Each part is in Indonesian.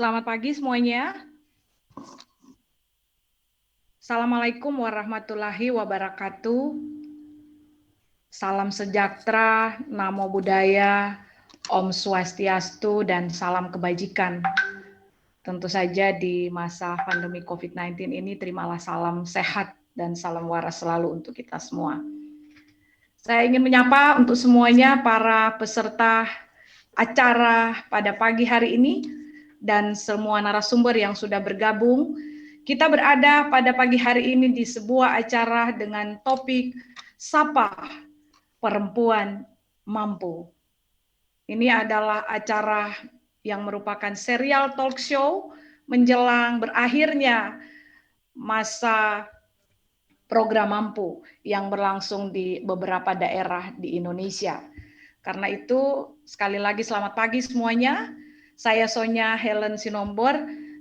Selamat pagi semuanya. Assalamualaikum warahmatullahi wabarakatuh. Salam sejahtera, namo buddhaya, Om Swastiastu, dan salam kebajikan. Tentu saja di masa pandemi COVID-19 ini, terimalah salam sehat dan salam waras selalu untuk kita semua. Saya ingin menyapa untuk semuanya para peserta acara pada pagi hari ini dan semua narasumber yang sudah bergabung. Kita berada pada pagi hari ini di sebuah acara dengan topik Sapa Perempuan Mampu. Ini adalah acara yang merupakan serial talk show menjelang berakhirnya masa program Mampu yang berlangsung di beberapa daerah di Indonesia. Karena itu, sekali lagi selamat pagi semuanya. Saya Sonya Helen Sinombor,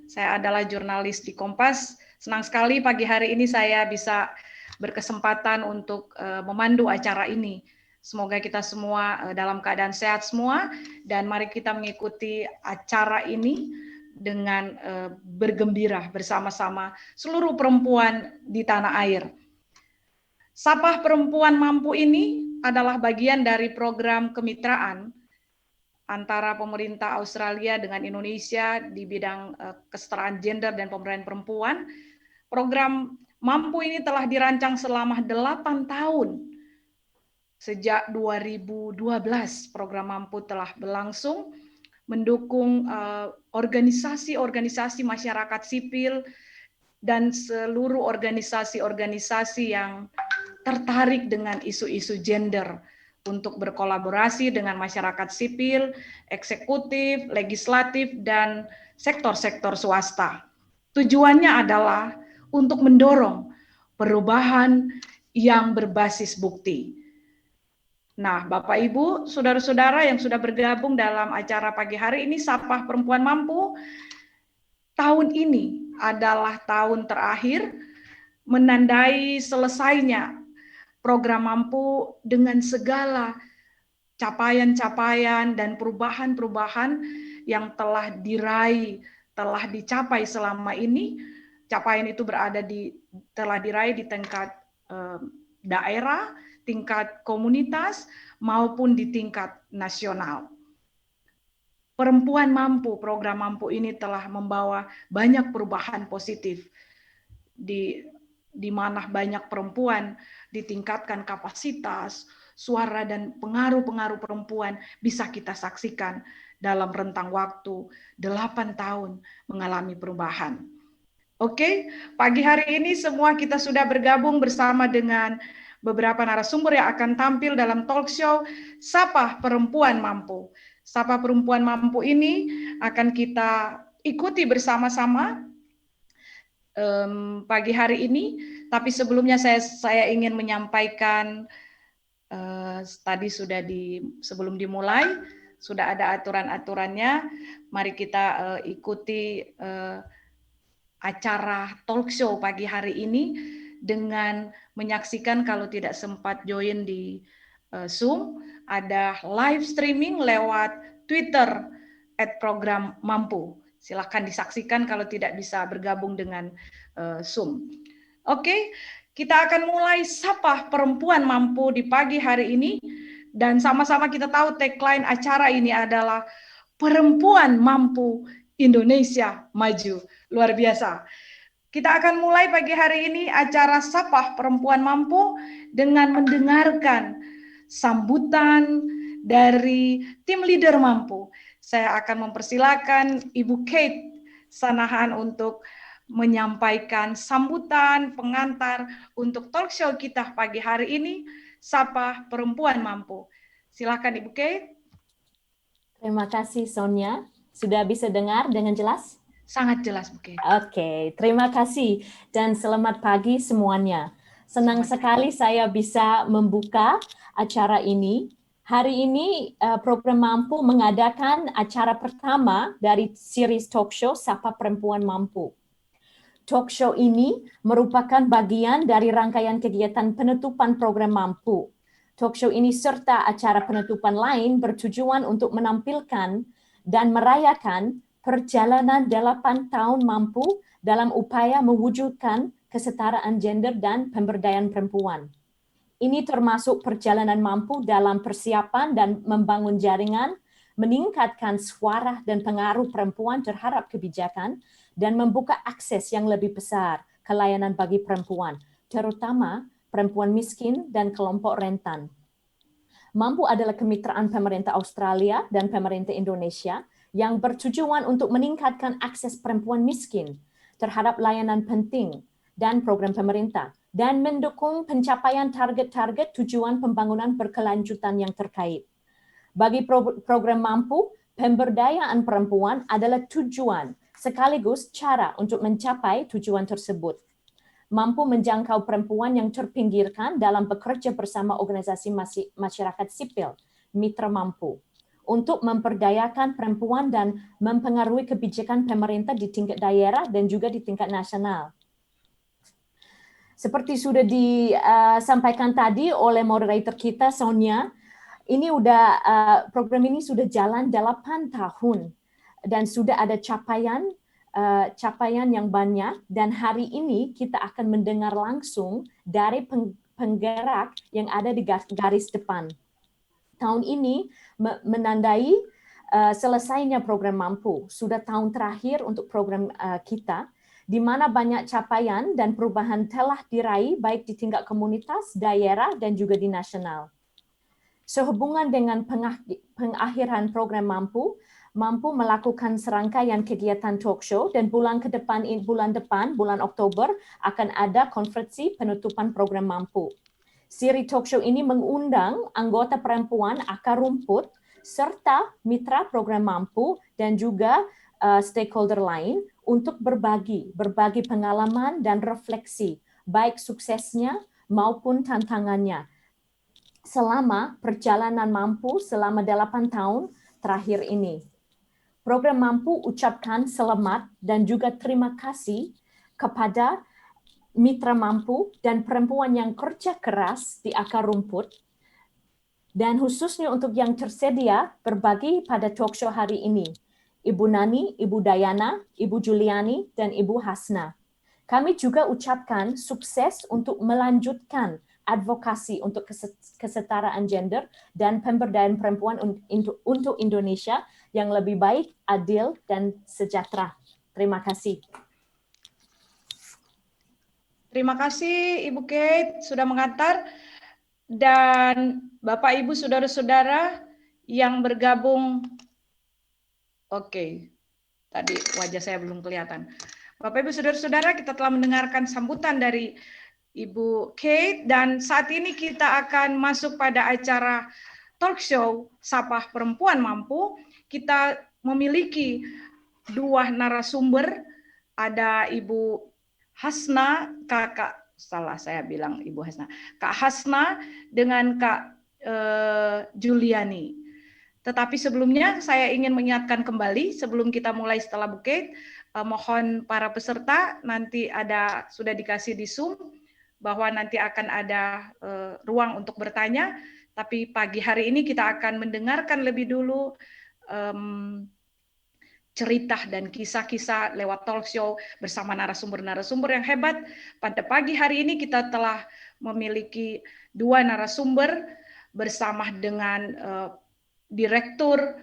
saya adalah jurnalis di Kompas. Senang sekali pagi hari ini saya bisa berkesempatan untuk memandu acara ini. Semoga kita semua dalam keadaan sehat semua, dan mari kita mengikuti acara ini dengan bergembira bersama-sama seluruh perempuan di tanah air. Sapah Perempuan Mampu ini adalah bagian dari program kemitraan antara pemerintah Australia dengan Indonesia di bidang kesetaraan gender dan pemberdayaan perempuan. Program Mampu ini telah dirancang selama 8 tahun. Sejak 2012 program Mampu telah berlangsung mendukung organisasi-organisasi masyarakat sipil dan seluruh organisasi-organisasi yang tertarik dengan isu-isu gender untuk berkolaborasi dengan masyarakat sipil, eksekutif, legislatif, dan sektor-sektor swasta. Tujuannya adalah untuk mendorong perubahan yang berbasis bukti. Nah, Bapak Ibu, saudara-saudara yang sudah bergabung dalam acara pagi hari ini, Sapah Perempuan Mampu, tahun ini adalah tahun terakhir menandai selesainya program Mampu dengan segala capaian-capaian dan perubahan-perubahan yang telah diraih, telah dicapai selama ini. Capaian itu telah diraih di tingkat daerah, tingkat komunitas, maupun di tingkat nasional. Perempuan Mampu, program Mampu ini telah membawa banyak perubahan positif di mana banyak perempuan ditingkatkan kapasitas, suara dan pengaruh-pengaruh perempuan bisa kita saksikan dalam rentang waktu 8 tahun mengalami perubahan. Oke, pagi hari ini semua kita sudah bergabung bersama dengan beberapa narasumber yang akan tampil dalam talk show Sapah Perempuan Mampu. Sapah Perempuan Mampu ini akan kita ikuti bersama-sama pagi hari ini, tapi sebelumnya saya ingin menyampaikan tadi sebelum dimulai sudah ada aturan-aturannya. Mari kita ikuti acara talk show pagi hari ini dengan menyaksikan, kalau tidak sempat join di Zoom, ada live streaming lewat Twitter @program_mampu. Silakan disaksikan kalau tidak bisa bergabung dengan Zoom. Oke, kita akan mulai Sapah Perempuan Mampu di pagi hari ini, dan sama-sama kita tahu tagline acara ini adalah Perempuan Mampu Indonesia Maju. Luar biasa. Kita akan mulai pagi hari ini acara Sapah Perempuan Mampu dengan mendengarkan sambutan dari tim leader Mampu. Saya akan mempersilakan Ibu Kate Sanahan untuk menyampaikan sambutan pengantar untuk talk show kita pagi hari ini, Sapah Perempuan Mampu. Silakan Ibu Kate. Terima kasih Sonya. Sudah bisa dengar dengan jelas? Sangat jelas, Bu Kate. Oke, terima kasih dan selamat pagi semuanya. Senang sekali saya bisa membuka acara ini. Hari ini program Mampu mengadakan acara pertama dari series talk show Sapah Perempuan Mampu. Talk show ini merupakan bagian dari rangkaian kegiatan penutupan program Mampu. Talk show ini serta acara penutupan lain bertujuan untuk menampilkan dan merayakan perjalanan 8 tahun Mampu dalam upaya mewujudkan kesetaraan gender dan pemberdayaan perempuan. Ini termasuk perjalanan Mampu dalam persiapan dan membangun jaringan, meningkatkan suara dan pengaruh perempuan terhadap kebijakan, dan membuka akses yang lebih besar ke layanan bagi perempuan, terutama perempuan miskin dan kelompok rentan. Mampu adalah kemitraan pemerintah Australia dan pemerintah Indonesia yang bertujuan untuk meningkatkan akses perempuan miskin terhadap layanan penting dan program pemerintah, dan mendukung pencapaian target-target tujuan pembangunan berkelanjutan yang terkait. Bagi program Mampu, Pemberdayaan perempuan adalah tujuan sekaligus cara untuk mencapai tujuan tersebut. Mampu menjangkau perempuan yang terpinggirkan dalam bekerja bersama organisasi masyarakat sipil, mitra mampu, untuk memperdayakan perempuan dan mempengaruhi kebijakan pemerintah di tingkat daerah dan juga di tingkat nasional. Seperti sudah disampaikan tadi oleh moderator kita, Sonia, program ini sudah jalan 8 tahun dan sudah ada capaian yang banyak, dan hari ini kita akan mendengar langsung dari penggerak yang ada di garis depan. Tahun ini menandai selesainya program Mampu. Sudah tahun terakhir untuk program kita, di mana banyak capaian dan perubahan telah diraih baik di tingkat komunitas, daerah, dan juga di nasional. Sehubungan dengan pengakhiran program Mampu melakukan serangkaian kegiatan talk show, dan bulan depan, bulan Oktober, akan ada konferensi penutupan program Mampu. Siri talk show ini mengundang anggota perempuan akar rumput, serta mitra program Mampu, dan juga stakeholder lain untuk berbagi pengalaman dan refleksi, baik suksesnya maupun tantangannya, selama perjalanan Mampu selama 8 tahun terakhir ini. Program Mampu ucapkan selamat dan juga terima kasih kepada mitra Mampu dan perempuan yang kerja keras di akar rumput, dan khususnya untuk yang tersedia berbagi pada talk show hari ini, Ibu Nani, Ibu Dayana, Ibu Juliani, dan Ibu Hasna. Kami juga ucapkan sukses untuk melanjutkan advokasi untuk kesetaraan gender dan pemberdayaan perempuan untuk Indonesia yang lebih baik, adil, dan sejahtera. Terima kasih. Terima kasih Ibu Kate sudah mengantar, dan Bapak Ibu saudara-saudara yang bergabung. Oke, tadi wajah saya belum kelihatan. Bapak Ibu saudara-saudara, kita telah mendengarkan sambutan dari Ibu Kate, dan saat ini kita akan masuk pada acara talk show Sapa Perempuan Mampu. Kita memiliki 2 narasumber, ada Ibu Hasna, Kak Hasna dengan Kak Juliani. Tetapi sebelumnya saya ingin mengingatkan kembali sebelum kita mulai setelah Bu Kate, mohon para peserta nanti sudah dikasih di Zoom bahwa nanti akan ada ruang untuk bertanya, tapi pagi hari ini kita akan mendengarkan lebih dulu cerita dan kisah-kisah lewat talk show bersama narasumber-narasumber yang hebat. Pada pagi hari ini kita telah memiliki 2 narasumber bersama dengan Direktur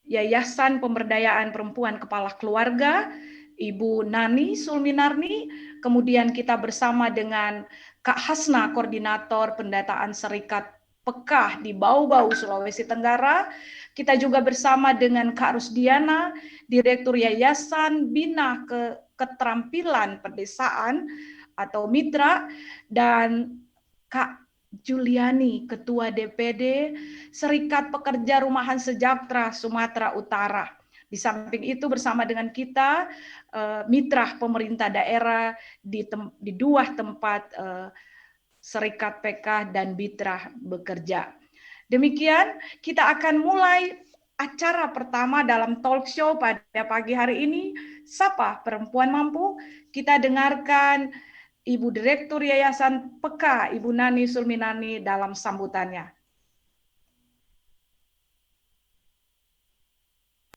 Yayasan Pemberdayaan Perempuan Kepala Keluarga, Ibu Nani Sulminarni. Kemudian kita bersama dengan Kak Hasna, Koordinator Pendataan Serikat Pekah di Bau-Bau, Sulawesi Tenggara. Kita juga bersama dengan Kak Rusdiana, Direktur Yayasan Bina Keterampilan Pedesaan atau Mitra, dan Kak Juliani, Ketua DPD Serikat Pekerja Rumahan Sejahtera Sumatera Utara. Di samping itu bersama dengan kita mitra pemerintah daerah di 2 tempat Serikat PK dan Mitra bekerja. Demikian kita akan mulai acara pertama dalam talk show pada pagi hari ini, Sapa Perempuan Mampu. Kita dengarkan Ibu Direktur Yayasan PK, Ibu Nani Sulminani dalam sambutannya.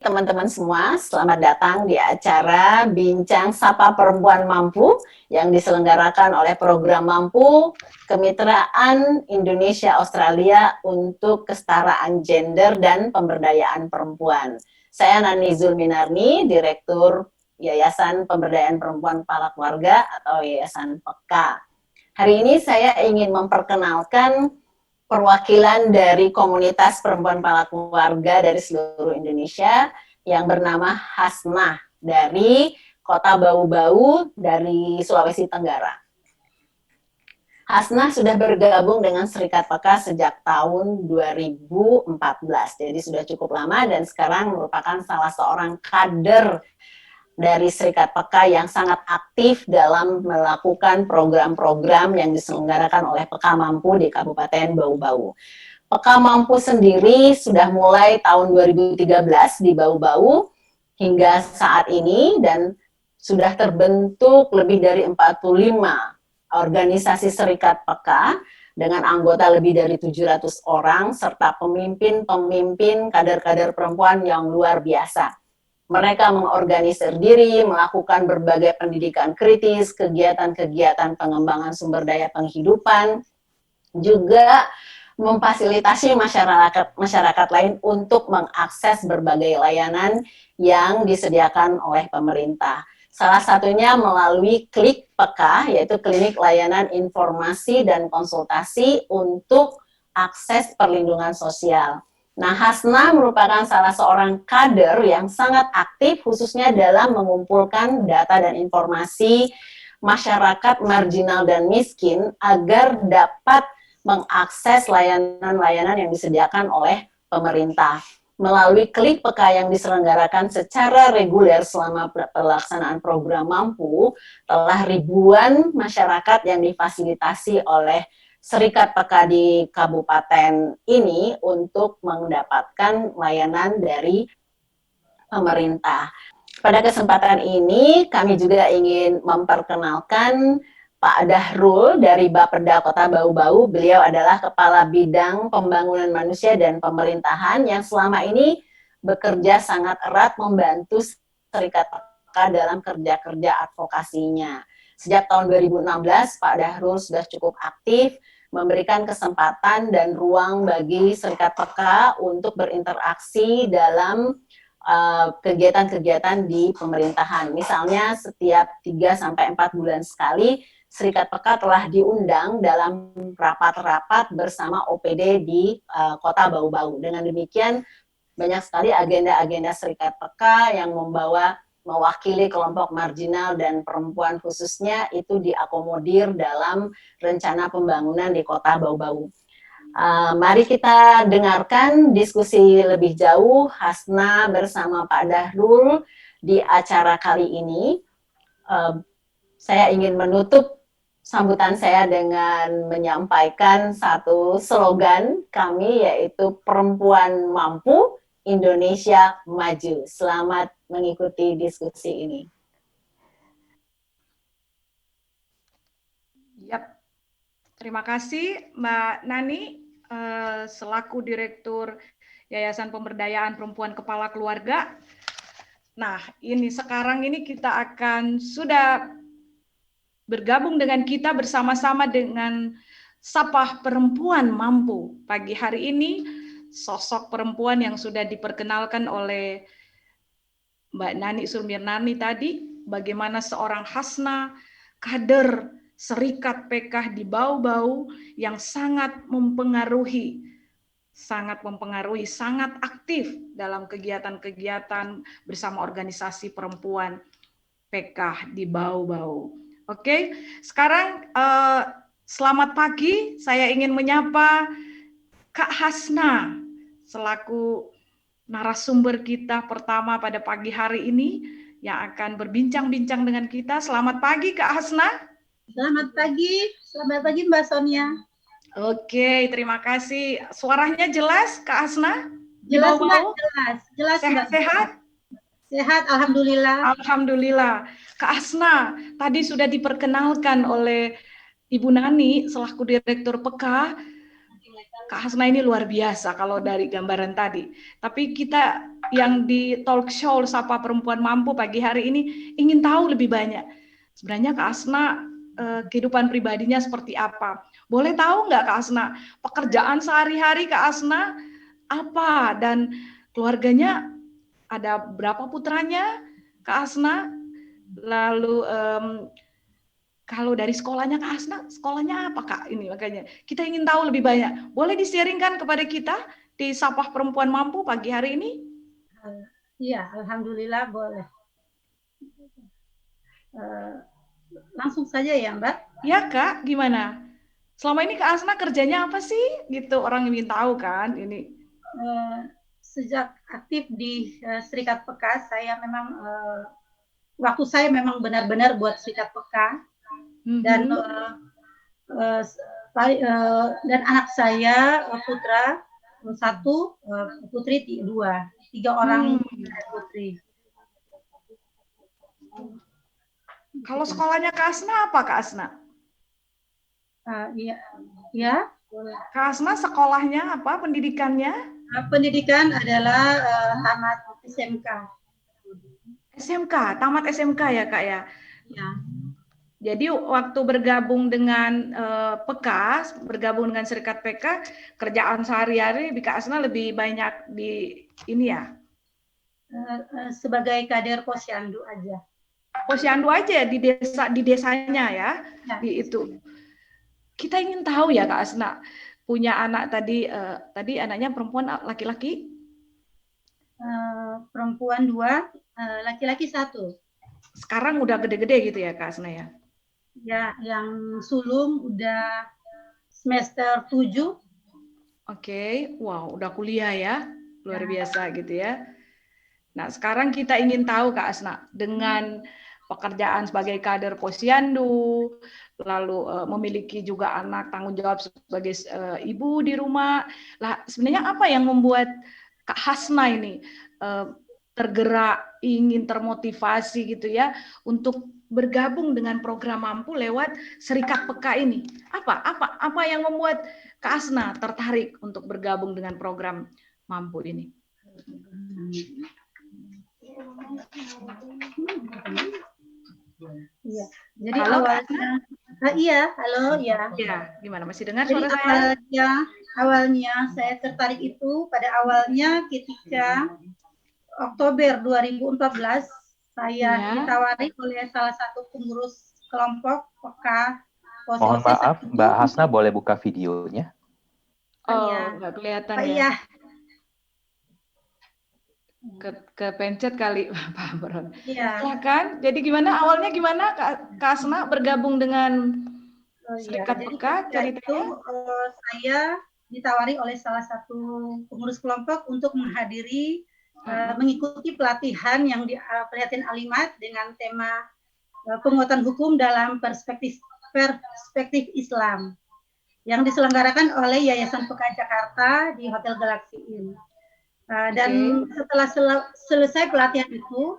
Teman-teman semua, selamat datang di acara Bincang Sapa Perempuan Mampu yang diselenggarakan oleh Program Mampu Kemitraan Indonesia Australia untuk Kesetaraan Gender dan Pemberdayaan Perempuan. Saya Nani Zulminarni, Direktur Yayasan Pemberdayaan Perempuan Kepala Keluarga atau Yayasan PK. Hari ini saya ingin memperkenalkan perwakilan dari komunitas perempuan kepala keluarga dari seluruh Indonesia yang bernama Hasna dari Kota Bau-Bau dari Sulawesi Tenggara. Hasna sudah bergabung dengan Serikat Peka sejak tahun 2014, jadi sudah cukup lama dan sekarang merupakan salah seorang kader dari Serikat Peka yang sangat aktif dalam melakukan program-program yang diselenggarakan oleh Peka Mampu di Kabupaten Bau-Bau. Peka Mampu sendiri sudah mulai tahun 2013 di Bau-Bau hingga saat ini dan sudah terbentuk lebih dari 45 organisasi serikat peka dengan anggota lebih dari 700 orang serta pemimpin-pemimpin kader-kader perempuan yang luar biasa. Mereka mengorganisir diri, melakukan berbagai pendidikan kritis, kegiatan-kegiatan pengembangan sumber daya penghidupan, juga memfasilitasi masyarakat lain untuk mengakses berbagai layanan yang disediakan oleh pemerintah. Salah satunya melalui Klik Peka, yaitu Klinik Layanan Informasi dan Konsultasi untuk akses perlindungan sosial. Nah, Hasna merupakan salah seorang kader yang sangat aktif khususnya dalam mengumpulkan data dan informasi masyarakat marginal dan miskin agar dapat mengakses layanan-layanan yang disediakan oleh pemerintah. Melalui Klik Peka yang diselenggarakan secara reguler selama pelaksanaan program Mampu, telah ribuan masyarakat yang difasilitasi oleh Serikat Peka di kabupaten ini untuk mendapatkan layanan dari pemerintah. Pada kesempatan ini, kami juga ingin memperkenalkan Pak Dahrul dari Bapeda Kota Bau-Bau. Beliau adalah Kepala Bidang Pembangunan Manusia dan Pemerintahan yang selama ini bekerja sangat erat membantu Serikat Peka dalam kerja-kerja advokasinya. Sejak tahun 2016, Pak Dahrul sudah cukup aktif memberikan kesempatan dan ruang bagi Serikat Peka untuk berinteraksi dalam kegiatan-kegiatan di pemerintahan. Misalnya setiap 3-4 bulan sekali Serikat Peka telah diundang dalam rapat-rapat bersama OPD di Kota Bau-Bau. Dengan demikian banyak sekali agenda-agenda Serikat Peka yang mewakili kelompok marginal dan perempuan khususnya itu diakomodir dalam rencana pembangunan di Kota Bau-Bau. Mari kita dengarkan diskusi lebih jauh Hasna bersama Pak Dahrul di acara kali ini. Saya ingin menutup sambutan saya dengan menyampaikan satu slogan kami, yaitu Perempuan Mampu, Indonesia Maju. Selamat mengikuti diskusi ini. Yap. Terima kasih Mbak Nani, selaku Direktur Yayasan Pemberdayaan Perempuan Kepala Keluarga. Nah, ini sekarang ini kita akan sudah bergabung dengan kita bersama-sama dengan Sapa Perempuan Mampu. Pagi hari ini, sosok perempuan yang sudah diperkenalkan oleh Mbak Nani Surmirnani tadi, bagaimana seorang Hasna, kader Serikat PK di Bau-Bau yang sangat mempengaruhi, sangat aktif dalam kegiatan-kegiatan bersama organisasi perempuan PK di Bau-Bau. Oke, sekarang selamat pagi. Saya ingin menyapa Kak Hasna selaku narasumber kita pertama pada pagi hari ini yang akan berbincang-bincang dengan kita. Selamat pagi Kak Hasna. Selamat pagi Mbak Sonia. Oke, terima kasih. Suaranya jelas Kak Hasna? Jelas Mbak, jelas. Sehat-sehat? Sehat, alhamdulillah. Alhamdulillah. Kak Hasna, tadi sudah diperkenalkan oleh Ibu Nani selaku Direktur PK. Kak Hasna ini luar biasa kalau dari gambaran tadi. Tapi kita yang di talk show Sapa Perempuan Mampu pagi hari ini ingin tahu lebih banyak. Sebenarnya Kak Hasna kehidupan pribadinya seperti apa? Boleh tahu nggak Kak Hasna pekerjaan sehari-hari Kak Hasna apa dan keluarganya? Ada berapa putranya, Kak Hasna? Lalu kalau dari sekolahnya Kak Hasna, sekolahnya apa Kak? Ini makanya kita ingin tahu lebih banyak. Boleh di-sharingkan kepada kita di Sapa Perempuan Mampu pagi hari ini? Iya, alhamdulillah boleh. Langsung saja ya Mbak. Ya Kak, gimana? selama ini Kak Asna kerjanya apa sih? Gitu orang ingin tahu kan ini. Sejak aktif di Serikat Peka, saya memang waktu saya memang benar-benar buat Serikat Peka dan dan anak saya putra satu, putri dua, 3 orang putri. Kalau sekolahnya Kak Asna apa Kak Asna? Ya. Kak Asna sekolahnya apa? Pendidikannya? Pendidikan adalah tamat SMK. SMK, tamat SMK ya Kak ya? Ya. Jadi waktu bergabung dengan PK, bergabung dengan Serikat PK, kerjaan sehari-hari Kak Asna lebih banyak di ini ya? Sebagai kader Posyandu aja. Posyandu aja di desanya ya, di itu. Kita ingin tahu ya Kak Asna, punya anak tadi anaknya perempuan laki-laki? Perempuan 2, laki-laki 1. Sekarang udah gede-gede gitu ya Kak Asna ya? Ya, yang sulung udah semester 7. Oke, wow, udah kuliah ya, luar biasa gitu ya. Nah, sekarang kita ingin tahu Kak Asna, dengan pekerjaan sebagai kader Posyandu, lalu memiliki juga anak, tanggung jawab sebagai ibu di rumah. Lah, sebenarnya apa yang membuat Kak Hasna ini tergerak, ingin termotivasi gitu ya, untuk bergabung dengan program Mampu lewat Serikat Peka ini? Apa yang membuat Kak Hasna tertarik untuk bergabung dengan program Mampu ini? Iya. Jadi halo, awalnya, halo ya. Ya, gimana masih dengar suara saya? Awalnya saya tertarik itu pada awalnya ketika Oktober 2014 saya ditawari oleh salah satu pengurus kelompok PK. Mohon maaf, Mbak Hasna boleh buka videonya? Nggak kelihatan ya. Kepencet kali Pak Amron. Silakan. Jadi gimana awalnya gimana Kak Hasna bergabung dengan Serikat Peka? Ceritanya? Saya ditawari oleh salah satu pengurus kelompok untuk menghadiri mengikuti pelatihan yang pelatihan Alimat dengan tema penguatan hukum dalam perspektif Islam yang diselenggarakan oleh Yayasan Peka Jakarta di Hotel Galaxy Inn. Dan setelah selesai pelatihan itu,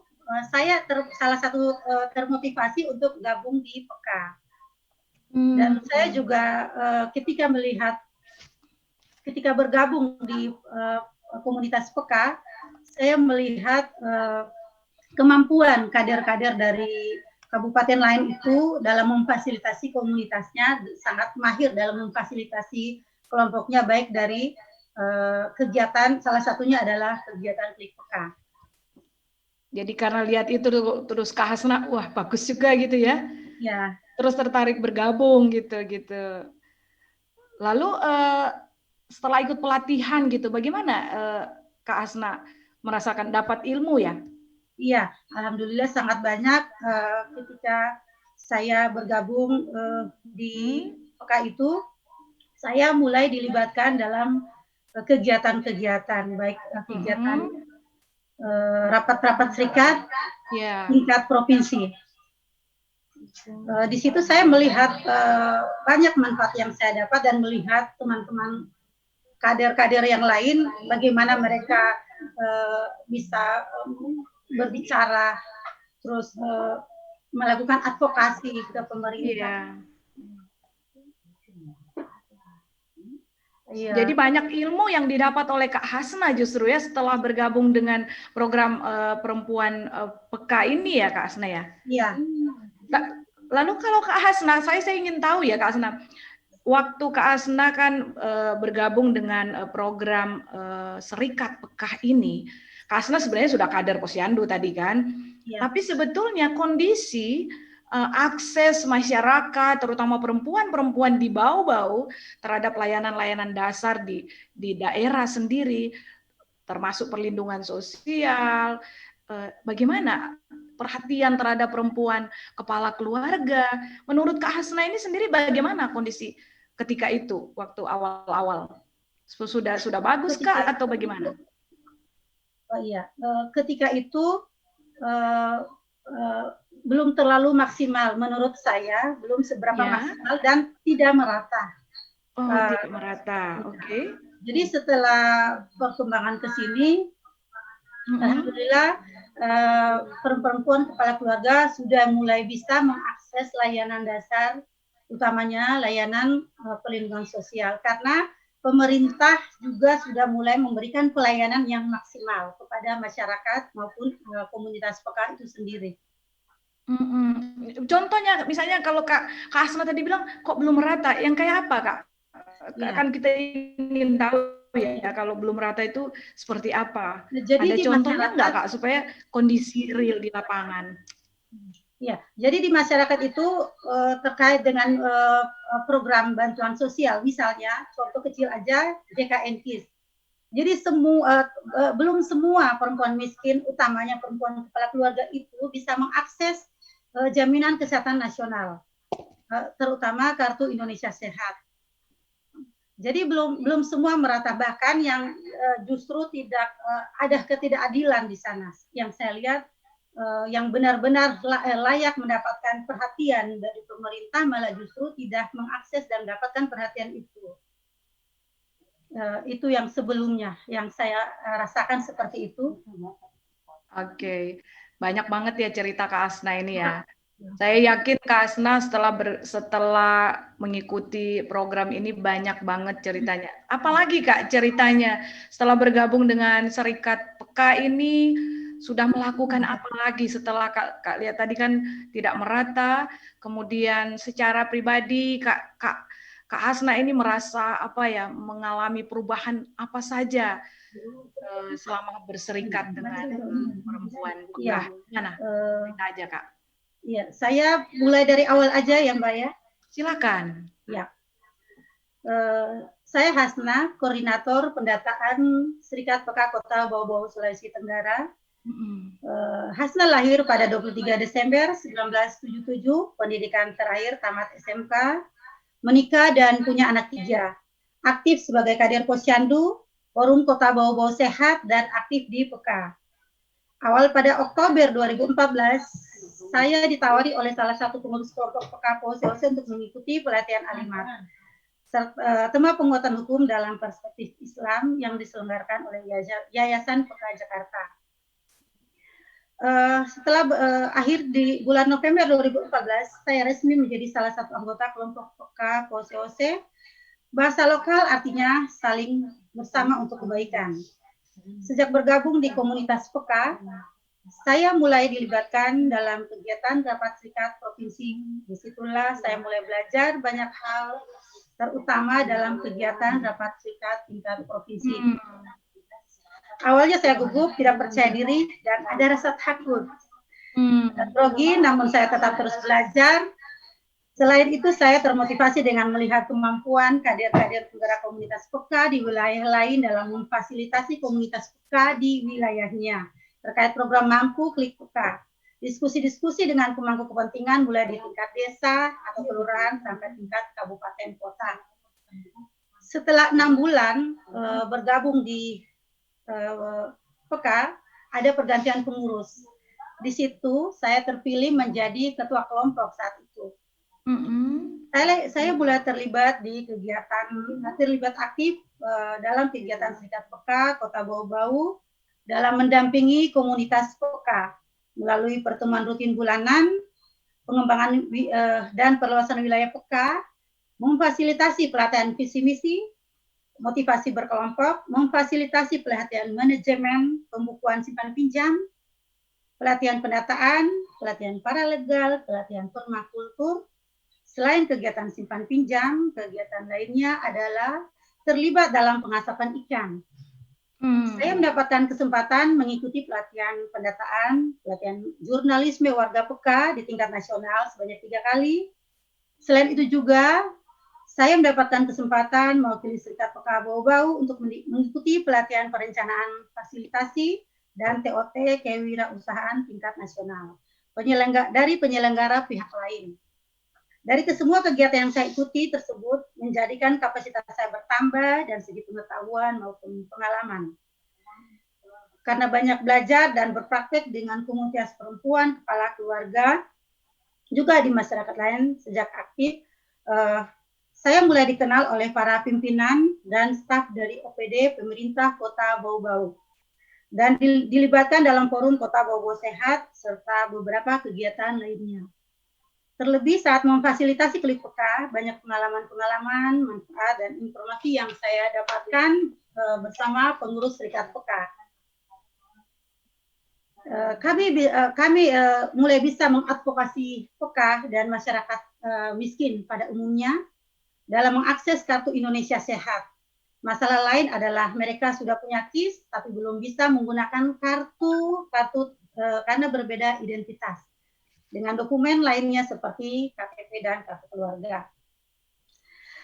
saya salah satu termotivasi untuk gabung di PK. Dan saya juga ketika bergabung di komunitas PK, saya melihat kemampuan kader-kader dari kabupaten lain itu dalam memfasilitasi komunitasnya, sangat mahir dalam memfasilitasi kelompoknya, baik dari kegiatan, salah satunya adalah kegiatan Klik Peka. Jadi karena lihat itu terus Kak Hasna, wah bagus juga gitu ya. Ya. Terus tertarik bergabung gitu. Lalu setelah ikut pelatihan gitu, bagaimana Kak Hasna merasakan dapat ilmu ya? Iya, alhamdulillah sangat banyak ketika saya bergabung di PK itu, saya mulai dilibatkan dalam kegiatan-kegiatan, baik kegiatan rapat-rapat serikat tingkat provinsi. Di situ saya melihat banyak manfaat yang saya dapat dan melihat teman-teman kader-kader yang lain bagaimana mereka bisa berbicara, terus melakukan advokasi ke pemerintah. Iya. Jadi banyak ilmu yang didapat oleh Kak Hasna justru ya setelah bergabung dengan program perempuan PK ini ya Kak Hasna ya? Iya. Lalu kalau Kak Hasna, saya ingin tahu ya Kak Hasna, waktu Kak Hasna kan bergabung dengan program Serikat PK ini, Kak Hasna sebenarnya sudah kader Posyandu tadi kan, tapi sebetulnya kondisi akses masyarakat, terutama perempuan-perempuan di bau-bau terhadap layanan-layanan dasar di daerah sendiri, termasuk perlindungan sosial, bagaimana perhatian terhadap perempuan, kepala keluarga. Menurut Kak Hasna ini sendiri bagaimana kondisi ketika itu waktu awal-awal? Sudah bagus kah atau bagaimana? Oh iya, ketika itu belum terlalu maksimal menurut saya, belum seberapa Ya. maksimal dan tidak merata. Oh, tidak merata. Oke. Jadi setelah perkembangan ke sini, alhamdulillah perempuan kepala keluarga sudah mulai bisa mengakses layanan dasar, utamanya layanan perlindungan sosial, karena pemerintah juga sudah mulai memberikan pelayanan yang maksimal kepada masyarakat maupun komunitas PK itu sendiri. Contohnya, misalnya kalau Kak Asna tadi bilang kok belum merata, yang kayak apa Kak? Ya. Kan kita ingin tahu ya kalau belum rata itu seperti apa. Jadi ada contohnya nggak Kak supaya kondisi real di lapangan? Ya, jadi di masyarakat itu terkait dengan program bantuan sosial, misalnya contoh kecil aja JKN KIS. Jadi belum semua perempuan miskin, utamanya perempuan kepala keluarga itu bisa mengakses jaminan kesehatan nasional, terutama Kartu Indonesia Sehat. Jadi belum semua merata, bahkan yang justru tidak ada ketidakadilan di sana. Yang saya lihat yang benar-benar layak mendapatkan perhatian dari pemerintah malah justru tidak mengakses dan mendapatkan perhatian itu. Itu yang sebelumnya yang saya rasakan seperti itu. Oke, banyak banget ya cerita Kak Asna ini ya. Saya yakin Kak Asna setelah mengikuti program ini banyak banget ceritanya. Apalagi Kak ceritanya setelah bergabung dengan Serikat PK ini sudah melakukan apa lagi setelah Kak lihat tadi kan tidak merata, kemudian secara pribadi Kak Asna ini merasa apa ya, mengalami perubahan apa saja selama berserikat dengan perempuan PK. Mana? Cerita aja Kak. Iya, saya mulai dari awal aja ya Mbak ya. Silakan. Ya. Saya Hasna, koordinator pendataan Serikat PK Kota Bau-Bau Sulawesi Tenggara. Hasna lahir pada 23 Desember 1977, pendidikan terakhir tamat SMK, menikah dan punya anak 3. Aktif sebagai kader Posyandu, Forum Kota Bau-Bau Sehat, dan aktif di PK. Awal pada Oktober 2014, saya ditawari oleh salah satu pengurus kelompok PK POSOC untuk mengikuti pelatihan alimat. Tema penguatan hukum dalam perspektif Islam yang diselenggarakan oleh Yayasan PK Jakarta. Setelah akhir di bulan November 2014, saya resmi menjadi salah satu anggota kelompok PK POSOC. Bahasa lokal artinya saling bersama untuk kebaikan. Sejak bergabung di komunitas PK, saya mulai dilibatkan dalam kegiatan rapat serikat provinsi. Disitulah saya mulai belajar banyak hal, terutama dalam kegiatan rapat serikat tingkat provinsi. Awalnya saya gugup, tidak percaya diri, dan ada rasa takut. Grogi, namun saya tetap terus belajar. Selain itu, saya termotivasi dengan melihat kemampuan kader-kader penggerak komunitas PK di wilayah lain dalam memfasilitasi komunitas PK di wilayahnya. Terkait program Mampu Klik PK. Diskusi-diskusi dengan pemangku kepentingan mulai di tingkat desa atau kelurahan sampai tingkat kabupaten kota. Setelah 6 bulan bergabung di PK, ada pergantian pengurus. Di situ saya terpilih menjadi ketua kelompok saat itu. Saya mulai terlibat aktif dalam kegiatan serikat PK Kota Bau-Bau dalam mendampingi komunitas PK melalui pertemuan rutin bulanan, pengembangan dan perluasan wilayah PK, memfasilitasi pelatihan visi misi, motivasi berkelompok, memfasilitasi pelatihan manajemen, pembukuan simpan pinjam, pelatihan pendataan, pelatihan paralegal, pelatihan permakultur. Selain kegiatan simpan pinjam, kegiatan lainnya adalah terlibat dalam pengasapan ikan. Saya mendapatkan kesempatan mengikuti pelatihan pendataan, pelatihan jurnalisme warga PK di tingkat nasional sebanyak 3 kali. Selain itu juga, saya mendapatkan kesempatan mewakili Serikat PK Bau-Bau untuk mengikuti pelatihan perencanaan fasilitasi dan TOT kewirausahaan tingkat nasional dari penyelenggara pihak lain. Dari kesemua kegiatan yang saya ikuti tersebut menjadikan kapasitas saya bertambah dan segi pengetahuan maupun pengalaman. Karena banyak belajar dan berpraktek dengan komunitas perempuan, kepala keluarga, juga di masyarakat lain sejak aktif, saya mulai dikenal oleh para pimpinan dan staf dari OPD pemerintah Kota Bau-Bau dan dilibatkan dalam forum Kota Bau-Bau Sehat serta beberapa kegiatan lainnya. Terlebih saat memfasilitasi Klik Peka, banyak pengalaman-pengalaman, manfaat, dan informasi yang saya dapatkan bersama pengurus Serikat Peka. Kami mulai bisa mengadvokasi Peka dan masyarakat miskin pada umumnya dalam mengakses Kartu Indonesia Sehat. Masalah lain adalah mereka sudah punya KIS, tapi belum bisa menggunakan kartu karena berbeda identitas dengan dokumen lainnya seperti KTP dan kartu keluarga.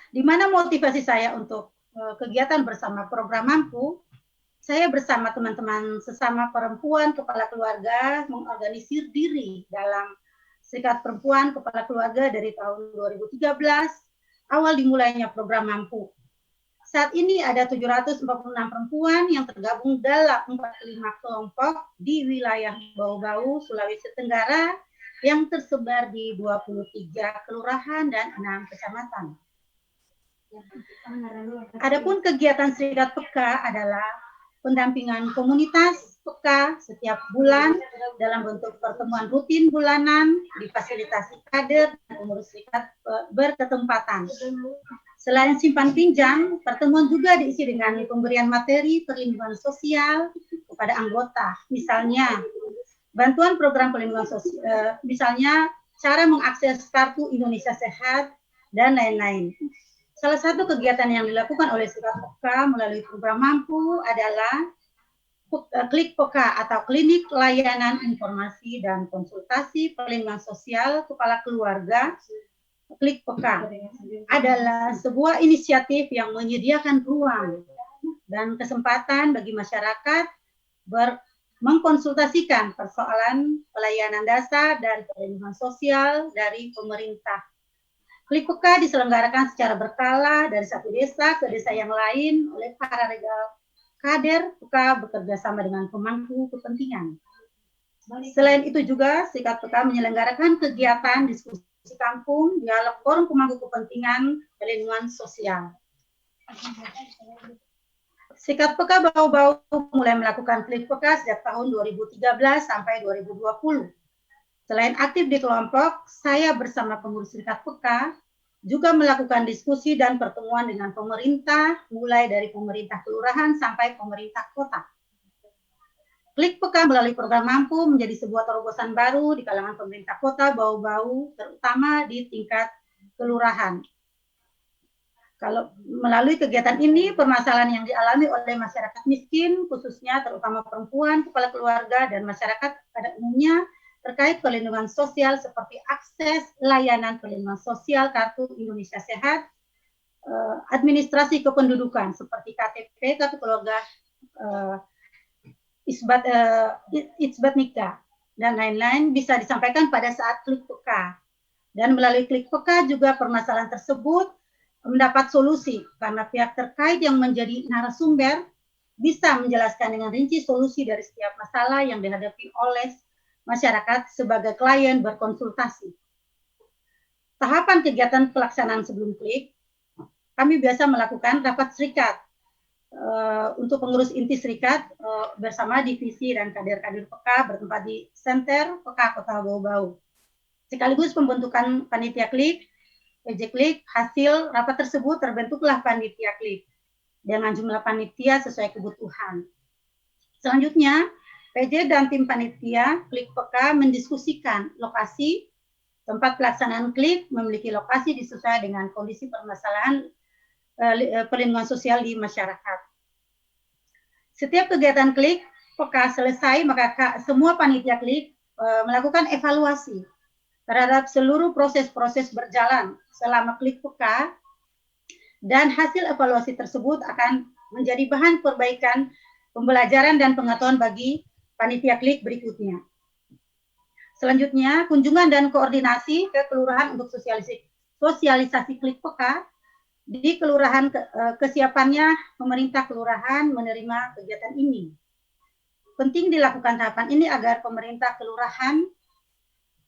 Di mana motivasi saya untuk kegiatan bersama program Mampu, saya bersama teman-teman sesama perempuan kepala keluarga mengorganisir diri dalam Serikat Perempuan Kepala Keluarga dari tahun 2013, awal dimulainya program Mampu. Saat ini ada 746 perempuan yang tergabung dalam 45 kelompok di wilayah Bau-Bau, Sulawesi Tenggara, yang tersebar di 23 kelurahan dan 6 kecamatan. Adapun kegiatan Serikat Peka adalah pendampingan komunitas Peka setiap bulan dalam bentuk pertemuan rutin bulanan, difasilitasi kader dan pengurus serikat berketempatan. Selain simpan pinjam, pertemuan juga diisi dengan pemberian materi perlindungan sosial kepada anggota, misalnya bantuan program perlindungan sosial, misalnya cara mengakses Kartu Indonesia Sehat, dan lain-lain. Salah satu kegiatan yang dilakukan oleh Serikat Peka melalui program Mampu adalah Klik Peka atau Klinik Layanan Informasi dan Konsultasi Perlindungan Sosial Kepala Keluarga. Klik Peka adalah sebuah inisiatif yang menyediakan ruang dan kesempatan bagi masyarakat mengkonsultasikan persoalan pelayanan dasar dan perlindungan sosial dari pemerintah. Klik Peka diselenggarakan secara berkala dari satu desa ke desa yang lain oleh para kader Peka bekerja sama dengan pemangku kepentingan. Selain itu juga Serikat Peka menyelenggarakan kegiatan diskusi kampung, dialog forum pemangku kepentingan perlindungan sosial. Serikat Peka Bau-Bau mulai melakukan Klik Peka sejak tahun 2013 sampai 2020. Selain aktif di kelompok, saya bersama pengurus Serikat Peka juga melakukan diskusi dan pertemuan dengan pemerintah, mulai dari pemerintah kelurahan sampai pemerintah kota. Klik Peka melalui program Mampu menjadi sebuah terobosan baru di kalangan pemerintah kota Bau-Bau, terutama di tingkat kelurahan. Kalau melalui kegiatan ini, permasalahan yang dialami oleh masyarakat miskin, khususnya terutama perempuan, kepala keluarga, dan masyarakat pada umumnya terkait perlindungan sosial seperti akses layanan perlindungan sosial Kartu Indonesia Sehat, administrasi kependudukan seperti KTP, kartu keluarga, isbat nikah, dan lain-lain bisa disampaikan pada saat Klik Peka. Dan melalui Klik Peka juga permasalahan tersebut mendapat solusi karena pihak terkait yang menjadi narasumber bisa menjelaskan dengan rinci solusi dari setiap masalah yang dihadapi oleh masyarakat sebagai klien berkonsultasi. Tahapan kegiatan pelaksanaan sebelum Klik, kami biasa melakukan rapat serikat untuk pengurus inti serikat bersama divisi dan kader-kader Peka bertempat di Senter Peka Kota Bau-Bau. Sekaligus pembentukan panitia Klik, PJ Klik, hasil rapat tersebut terbentuklah panitia Klik dengan jumlah panitia sesuai kebutuhan. Selanjutnya, PJ dan tim panitia Klik Peka mendiskusikan lokasi tempat pelaksanaan Klik memiliki lokasi disesuaikan dengan kondisi permasalahan perlindungan sosial di masyarakat. Setiap kegiatan Klik Peka selesai, maka semua panitia Klik melakukan evaluasi terhadap seluruh proses-proses berjalan selama Klik Peka, dan hasil evaluasi tersebut akan menjadi bahan perbaikan, pembelajaran, dan pengetahuan bagi panitia Klik berikutnya. Selanjutnya, kunjungan dan koordinasi ke kelurahan untuk sosialisasi klik peka di kelurahan, kesiapannya pemerintah kelurahan menerima kegiatan ini. Penting dilakukan tahapan ini agar pemerintah kelurahan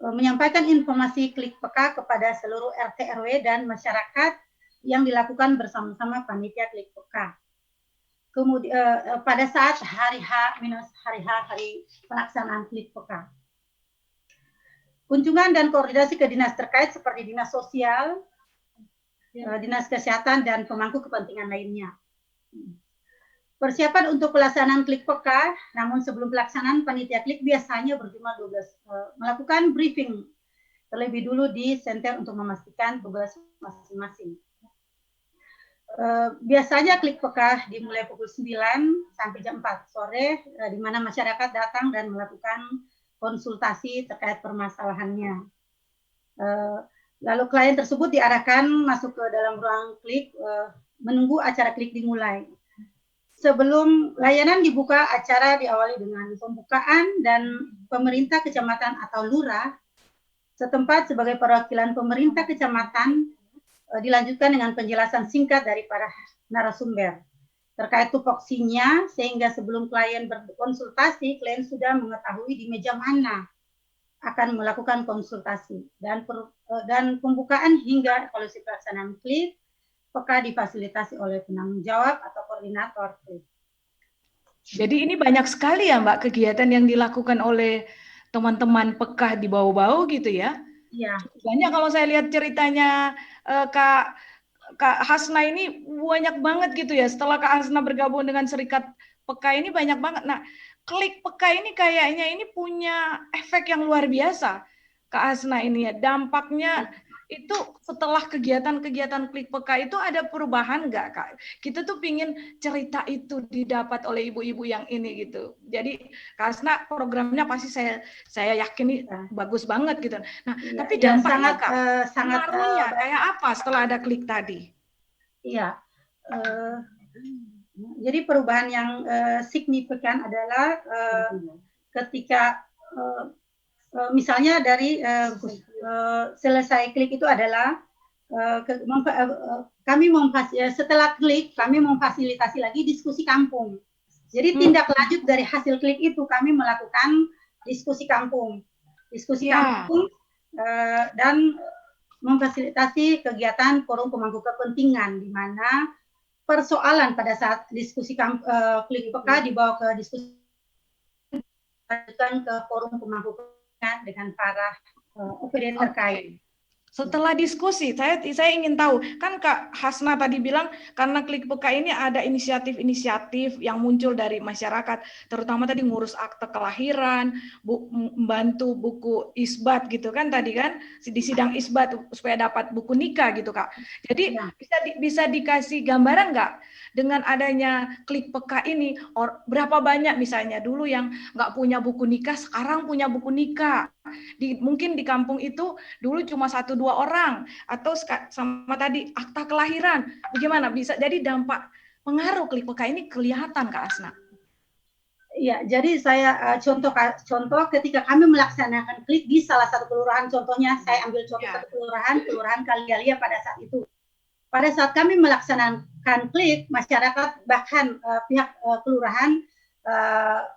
menyampaikan informasi klik peka kepada seluruh RT RW dan masyarakat yang dilakukan bersama-sama panitia klik peka. Kemudian pada saat hari H minus hari pelaksanaan klik peka. Kunjungan dan koordinasi ke dinas terkait seperti dinas sosial, dinas kesehatan, dan pemangku kepentingan lainnya. Persiapan untuk pelaksanaan klik peka, namun sebelum pelaksanaan panitia klik biasanya berjumlah 12 melakukan briefing terlebih dulu di center untuk memastikan tugas masing-masing. Biasanya klik peka dimulai pukul 9 sampai jam 4 sore, di mana masyarakat datang dan melakukan konsultasi terkait permasalahannya. Lalu klien tersebut diarahkan masuk ke dalam ruang klik, menunggu acara klik dimulai. Sebelum layanan dibuka, acara diawali dengan pembukaan dan pemerintah kecamatan atau lurah setempat sebagai perwakilan pemerintah kecamatan dilanjutkan dengan penjelasan singkat dari para narasumber terkait tupoksinya, sehingga sebelum klien berkonsultasi, klien sudah mengetahui di meja mana akan melakukan konsultasi, dan pembukaan hingga evaluasi pelaksanaan klik peka difasilitasi oleh penanggung jawab atau koordinator klik. Jadi ini banyak sekali ya Mbak kegiatan yang dilakukan oleh teman-teman peka di Bau-Bau gitu ya? Iya. Banyak kalau saya lihat ceritanya Kak Hasna ini banyak banget gitu ya. Setelah Kak Hasna bergabung dengan Serikat Peka ini banyak banget. Nah, klik peka ini kayaknya ini punya efek yang luar biasa, Kak Hasna ini ya. Dampaknya itu setelah kegiatan-kegiatan klik peka itu ada perubahan nggak, Kak? Kita tuh pingin cerita itu didapat oleh ibu-ibu yang ini gitu. Jadi Kak Hasna programnya pasti saya yakin ini bagus banget gitu. Nah, Ya, tapi ya, dampaknya sangat pengaruhnya kayak apa setelah ada klik tadi? Iya. Jadi perubahan yang signifikan adalah ketika misalnya dari selesai klik itu adalah setelah klik kami memfasilitasi lagi diskusi kampung. Jadi tindak lanjut dari hasil klik itu kami melakukan diskusi kampung, kampung dan memfasilitasi kegiatan forum pemangku kepentingan, di mana persoalan pada saat diskusi klik peka dibawa ke diskusi ke forum pemangku kepentingan dengan para OPD terkait. Setelah diskusi, saya ingin tahu, kan Kak Hasna tadi bilang karena klik peka ini ada inisiatif-inisiatif yang muncul dari masyarakat, terutama tadi ngurus akte kelahiran, membantu buku isbat gitu kan tadi kan, di sidang isbat supaya dapat buku nikah gitu Kak. Jadi bisa dikasih gambaran nggak dengan adanya klik peka ini, berapa banyak misalnya dulu yang nggak punya buku nikah, sekarang punya buku nikah. Mungkin di kampung itu dulu cuma 1-2 orang, atau sama tadi akta kelahiran, bagaimana bisa jadi dampak pengaruh klik peka ini kelihatan Kak Hasna? Iya, jadi saya contoh ketika kami melaksanakan klik di salah satu kelurahan, contohnya saya ambil contoh satu kelurahan Kalialia pada saat itu. Pada saat kami melaksanakan klik, masyarakat bahkan pihak kelurahan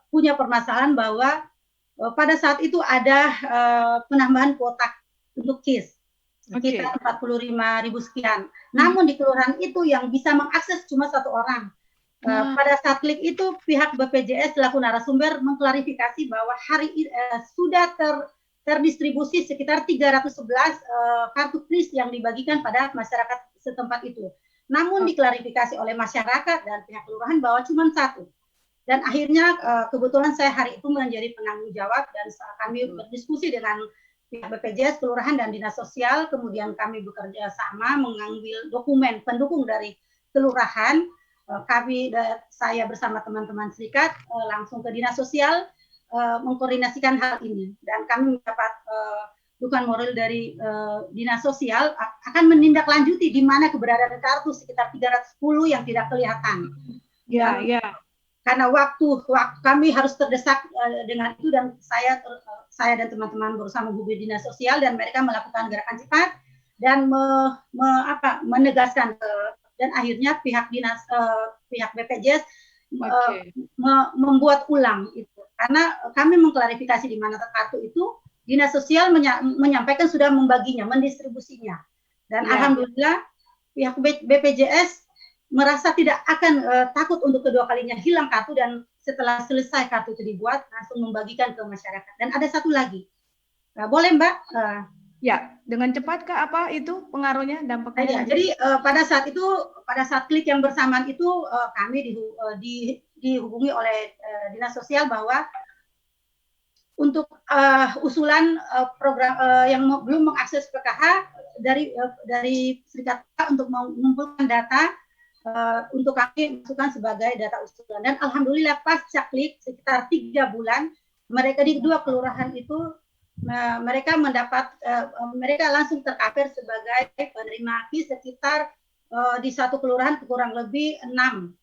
punya permasalahan bahwa pada saat itu ada penambahan kuota untuk KIS sekitar 45.000 sekian. Namun di kelurahan itu yang bisa mengakses cuma 1 orang. Pada saat klik itu pihak BPJS selaku narasumber mengklarifikasi bahwa sudah terdistribusi sekitar 311 kartu KRIS yang dibagikan pada masyarakat setempat itu. Namun diklarifikasi oleh masyarakat dan pihak kelurahan bahwa cuma 1. Dan akhirnya kebetulan saya hari itu menjadi penanggung jawab dan kami berdiskusi dengan pihak BPJS, kelurahan, dan dinas sosial. Kemudian kami bekerja sama mengambil dokumen pendukung dari kelurahan. Saya bersama teman-teman serikat langsung ke dinas sosial mengkoordinasikan hal ini. Dan kami mendapat dukungan moral dari dinas sosial akan menindaklanjuti di mana keberadaan kartu sekitar 310 yang tidak kelihatan. Ya. Karena waktu kami harus terdesak dengan itu, dan saya dan teman-teman berusaha menghubungi dinas sosial dan mereka melakukan gerakan cepat dan menegaskan dan akhirnya pihak dinas pihak BPJS membuat ulang itu, karena kami mengklarifikasi di mana kartu itu dinas sosial menyampaikan sudah membaginya, mendistribusinya, dan alhamdulillah pihak BPJS merasa tidak akan takut untuk kedua kalinya hilang kartu, dan setelah selesai kartu itu dibuat langsung membagikan ke masyarakat. Dan ada satu lagi, boleh Mbak? Ya, dengan cepat Kak, apa itu pengaruhnya, dampaknya? Jadi pada saat klik yang bersamaan itu kami dihubungi oleh dinas sosial bahwa untuk usulan program yang belum mengakses PKH dari Serikat PKH untuk mengumpulkan data untuk kami masukkan sebagai data usulan. Dan alhamdulillah pasca klik sekitar 3 bulan mereka di 2 kelurahan itu mereka mereka langsung tercover sebagai penerima KIS sekitar di satu kelurahan kurang lebih 6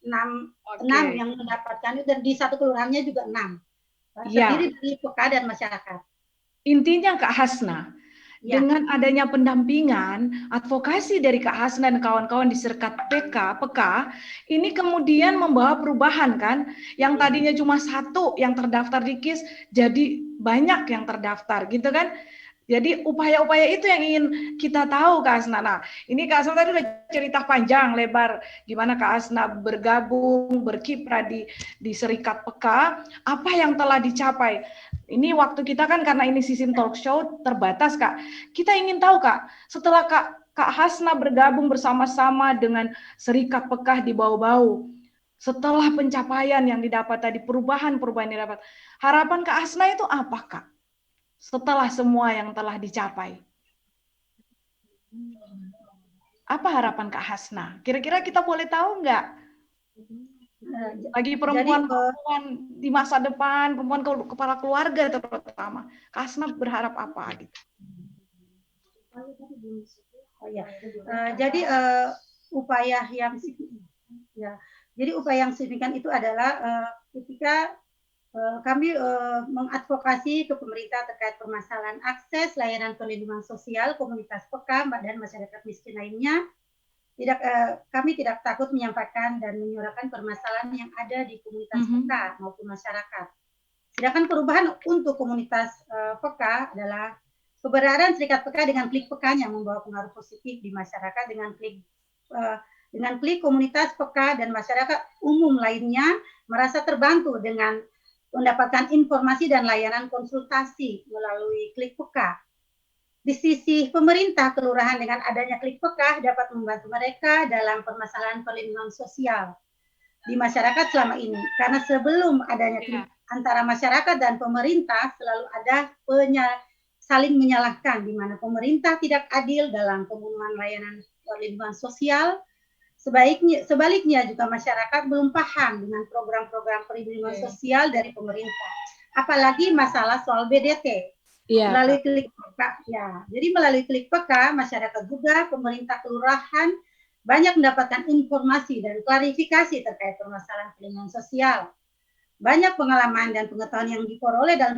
yang mendapatkan itu, dan di satu kelurahannya juga 6 terdiri dari PK dan masyarakat. Intinya Kak Hasna, dengan adanya pendampingan, advokasi dari Kak Hasna dan kawan-kawan di Serikat PK, ini kemudian membawa perubahan kan, yang tadinya cuma 1 yang terdaftar di KIS, jadi banyak yang terdaftar gitu kan. Jadi upaya-upaya itu yang ingin kita tahu Kak Hasna. Nah, ini Kak Hasna tadi udah cerita panjang lebar gimana Kak Hasna bergabung, berkiprah di Serikat PK, apa yang telah dicapai. Ini waktu kita kan karena ini sistem talk show terbatas Kak. Kita ingin tahu Kak, setelah Kak Hasna bergabung bersama-sama dengan Serikat PK di Bau-Bau, setelah pencapaian yang didapat tadi, perubahan-perubahan yang didapat, harapan Kak Hasna itu apa Kak? Setelah semua yang telah dicapai. Apa harapan Kak Hasna? Kira-kira kita boleh tahu nggak? Bagi perempuan-perempuan di masa depan, perempuan kepala keluarga terutama, Kak Hasna berharap apa? Gitu? Jadi upaya yang signifikan itu adalah ketika kami mengadvokasi ke pemerintah terkait permasalahan akses layanan perlindungan sosial komunitas PK dan masyarakat miskin lainnya. Kami tidak takut menyampaikan dan menyuarakan permasalahan yang ada di komunitas PK maupun masyarakat. Sedangkan perubahan untuk komunitas PK adalah keberadaan Serikat PK dengan klik PK-nya membawa pengaruh positif di masyarakat. Dengan klik komunitas PK dan masyarakat umum lainnya merasa terbantu dengan mendapatkan informasi dan layanan konsultasi melalui klik PK. Di sisi pemerintah kelurahan dengan adanya klik PK dapat membantu mereka dalam permasalahan perlindungan sosial di masyarakat selama ini. Karena sebelum adanya klik antara masyarakat dan pemerintah selalu ada saling menyalahkan, di mana pemerintah tidak adil dalam pemenuhan layanan perlindungan sosial. Sebaliknya juga masyarakat belum paham dengan program-program perlindungan sosial dari pemerintah. Apalagi masalah soal BDT. Melalui klik PK, Jadi melalui klik PK, masyarakat juga pemerintah kelurahan banyak mendapatkan informasi dan klarifikasi terkait permasalahan perlindungan sosial. Banyak pengalaman dan pengetahuan yang diperoleh dalam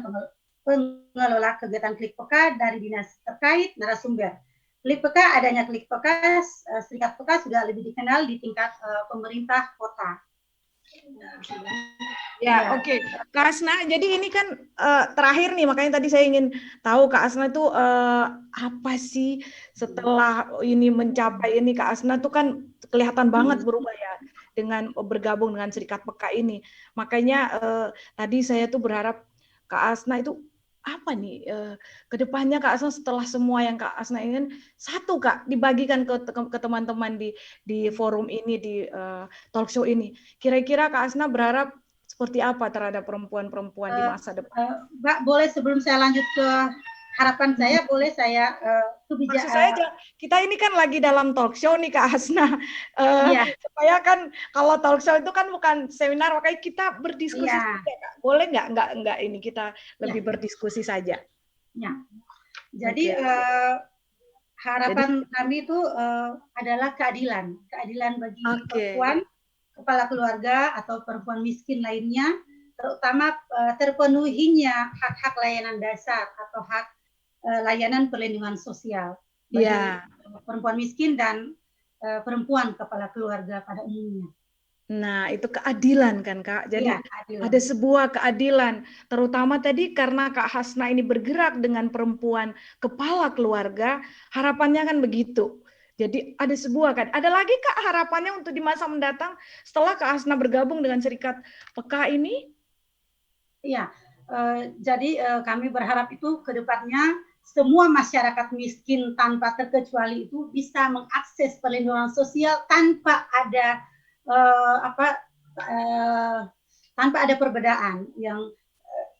pengelola kegiatan klik PK dari dinas terkait narasumber. Klik PK, adanya klik PK, Serikat PK sudah lebih dikenal di tingkat pemerintah kota. Oke. Kak Hasna, jadi ini kan terakhir nih, makanya tadi saya ingin tahu Kak Hasna itu apa sih setelah ini mencapai ini, Kak Hasna tuh kan kelihatan banget berubah ya dengan bergabung dengan Serikat PK ini. Makanya tadi saya tuh berharap Kak Hasna itu apa nih ke depannya Kak Hasna setelah semua yang Kak Hasna ingin, satu Kak dibagikan ke teman-teman di forum ini, di talk show ini. Kira-kira Kak Hasna berharap seperti apa terhadap perempuan-perempuan di masa depan? Mbak, boleh sebelum saya lanjut ke harapan saya, boleh saya Maksud saya kita ini kan lagi dalam talk show nih Kak Hasna. Supaya kan kalau talk show itu kan bukan seminar, makanya kita berdiskusi saja, Kak. Boleh nggak ini kita lebih berdiskusi saja? Jadi harapan kami itu adalah keadilan bagi perempuan, kepala keluarga atau perempuan miskin lainnya, terutama terpenuhinya hak-hak layanan dasar atau hak layanan perlindungan sosial. bagi Iya. perempuan miskin dan perempuan kepala keluarga pada umumnya. Nah, itu keadilan kan, Kak. Jadi Iya, keadilan. ada sebuah keadilan, terutama tadi karena Kak Hasna ini bergerak dengan perempuan kepala keluarga, harapannya kan begitu. Jadi ada sebuah kan. Ada lagi Kak harapannya untuk di masa mendatang setelah Kak Hasna bergabung dengan Serikat Peka ini? Iya, jadi kami berharap itu ke depannya semua masyarakat miskin tanpa terkecuali itu bisa mengakses perlindungan sosial tanpa ada tanpa ada perbedaan. Yang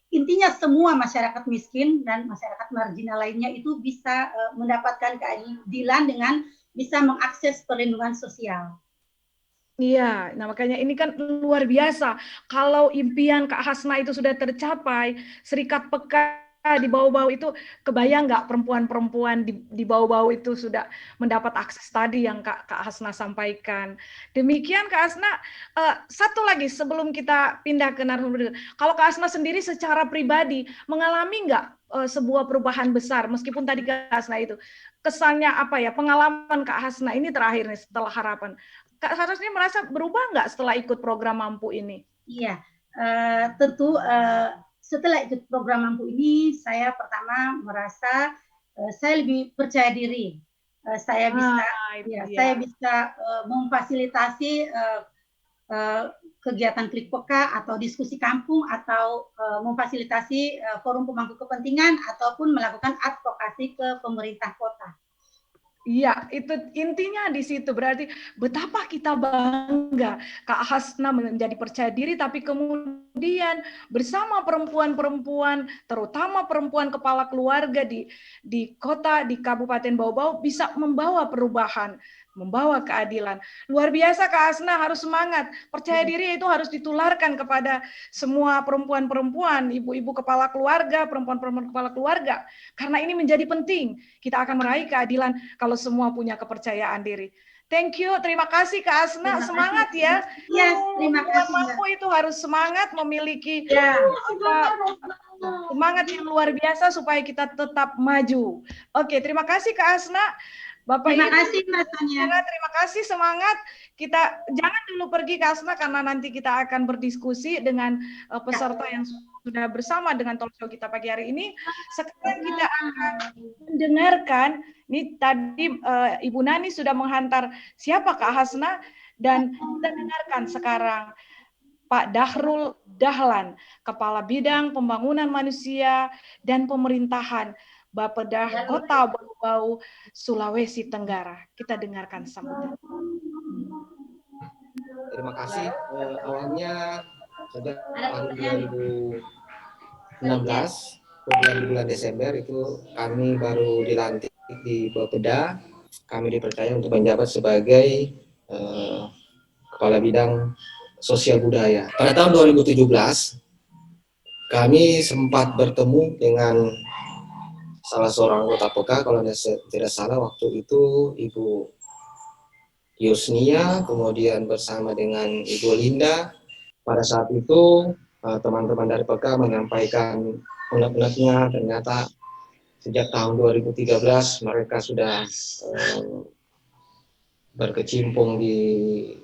intinya semua masyarakat miskin dan masyarakat marginal lainnya itu bisa mendapatkan keadilan dengan bisa mengakses perlindungan sosial. Iya, nah makanya ini kan luar biasa. Kalau impian Kak Hasna itu sudah tercapai, Serikat Peka di bawah-bawah itu, kebayang nggak perempuan-perempuan di bawah-bawah itu sudah mendapat akses tadi yang Kak Hasna sampaikan. Demikian Kak Hasna, satu lagi sebelum kita pindah ke narasumber, kalau Kak Hasna sendiri secara pribadi mengalami nggak sebuah perubahan besar, meskipun tadi Kak Hasna itu kesannya apa ya, pengalaman Kak Hasna ini terakhir nih setelah harapan. Kak Hasna merasa berubah nggak setelah ikut program Mampu ini? Iya, tentu setelah ikut program Mampu ini, saya pertama merasa saya lebih percaya diri. Saya bisa memfasilitasi kegiatan Klik Peka atau diskusi kampung atau memfasilitasi forum pemangku kepentingan ataupun melakukan advokasi ke pemerintah kota. Iya, itu intinya di situ. Berarti betapa kita bangga Kak Hasna menjadi percaya diri, tapi kemudian bersama perempuan-perempuan, terutama perempuan kepala keluarga di kota, di Kabupaten Bau-Bau, bisa membawa perubahan, membawa keadilan. Luar biasa Kak Hasna, harus semangat. Percaya diri itu harus ditularkan kepada semua perempuan-perempuan, ibu-ibu kepala keluarga, perempuan-perempuan kepala keluarga. Karena ini menjadi penting. Kita akan meraih keadilan kalau semua punya kepercayaan diri. Thank you, terima kasih Kak Hasna, semangat ya. Yes, terima kasih. Mampu itu harus semangat, memiliki semangat yang luar biasa supaya kita tetap maju. Oke, terima kasih Kak Hasna. Bapak terima Ibu, kasih Mas Tanya. terima kasih, semangat. Kita jangan dulu pergi Kak Hasna karena nanti kita akan berdiskusi dengan peserta yang sudah bersama dengan talk show kita pagi hari ini. Sekarang kita akan mendengarkan, ini tadi Ibu Nani sudah menghantar siapa Kak Hasna, dan kita dengarkan sekarang Pak Dahrul Dahlan, Kepala Bidang Pembangunan Manusia dan Pemerintahan Bapeda Kota Bau-Bau, Sulawesi Tenggara. Kita dengarkan sambutan. Terima kasih. Awalnya sejak tahun 2016, bulan Desember itu kami baru dilantik di Bapeda. Kami dipercaya untuk menjabat sebagai Kepala Bidang Sosial Budaya. Pada tahun 2017, kami sempat bertemu dengan salah seorang anggota PK, kalau tidak salah waktu itu Ibu Yusnia, kemudian bersama dengan Ibu Linda. Pada saat itu teman-teman dari PK menyampaikan unek-uneknya, ternyata sejak tahun 2013 mereka sudah berkecimpung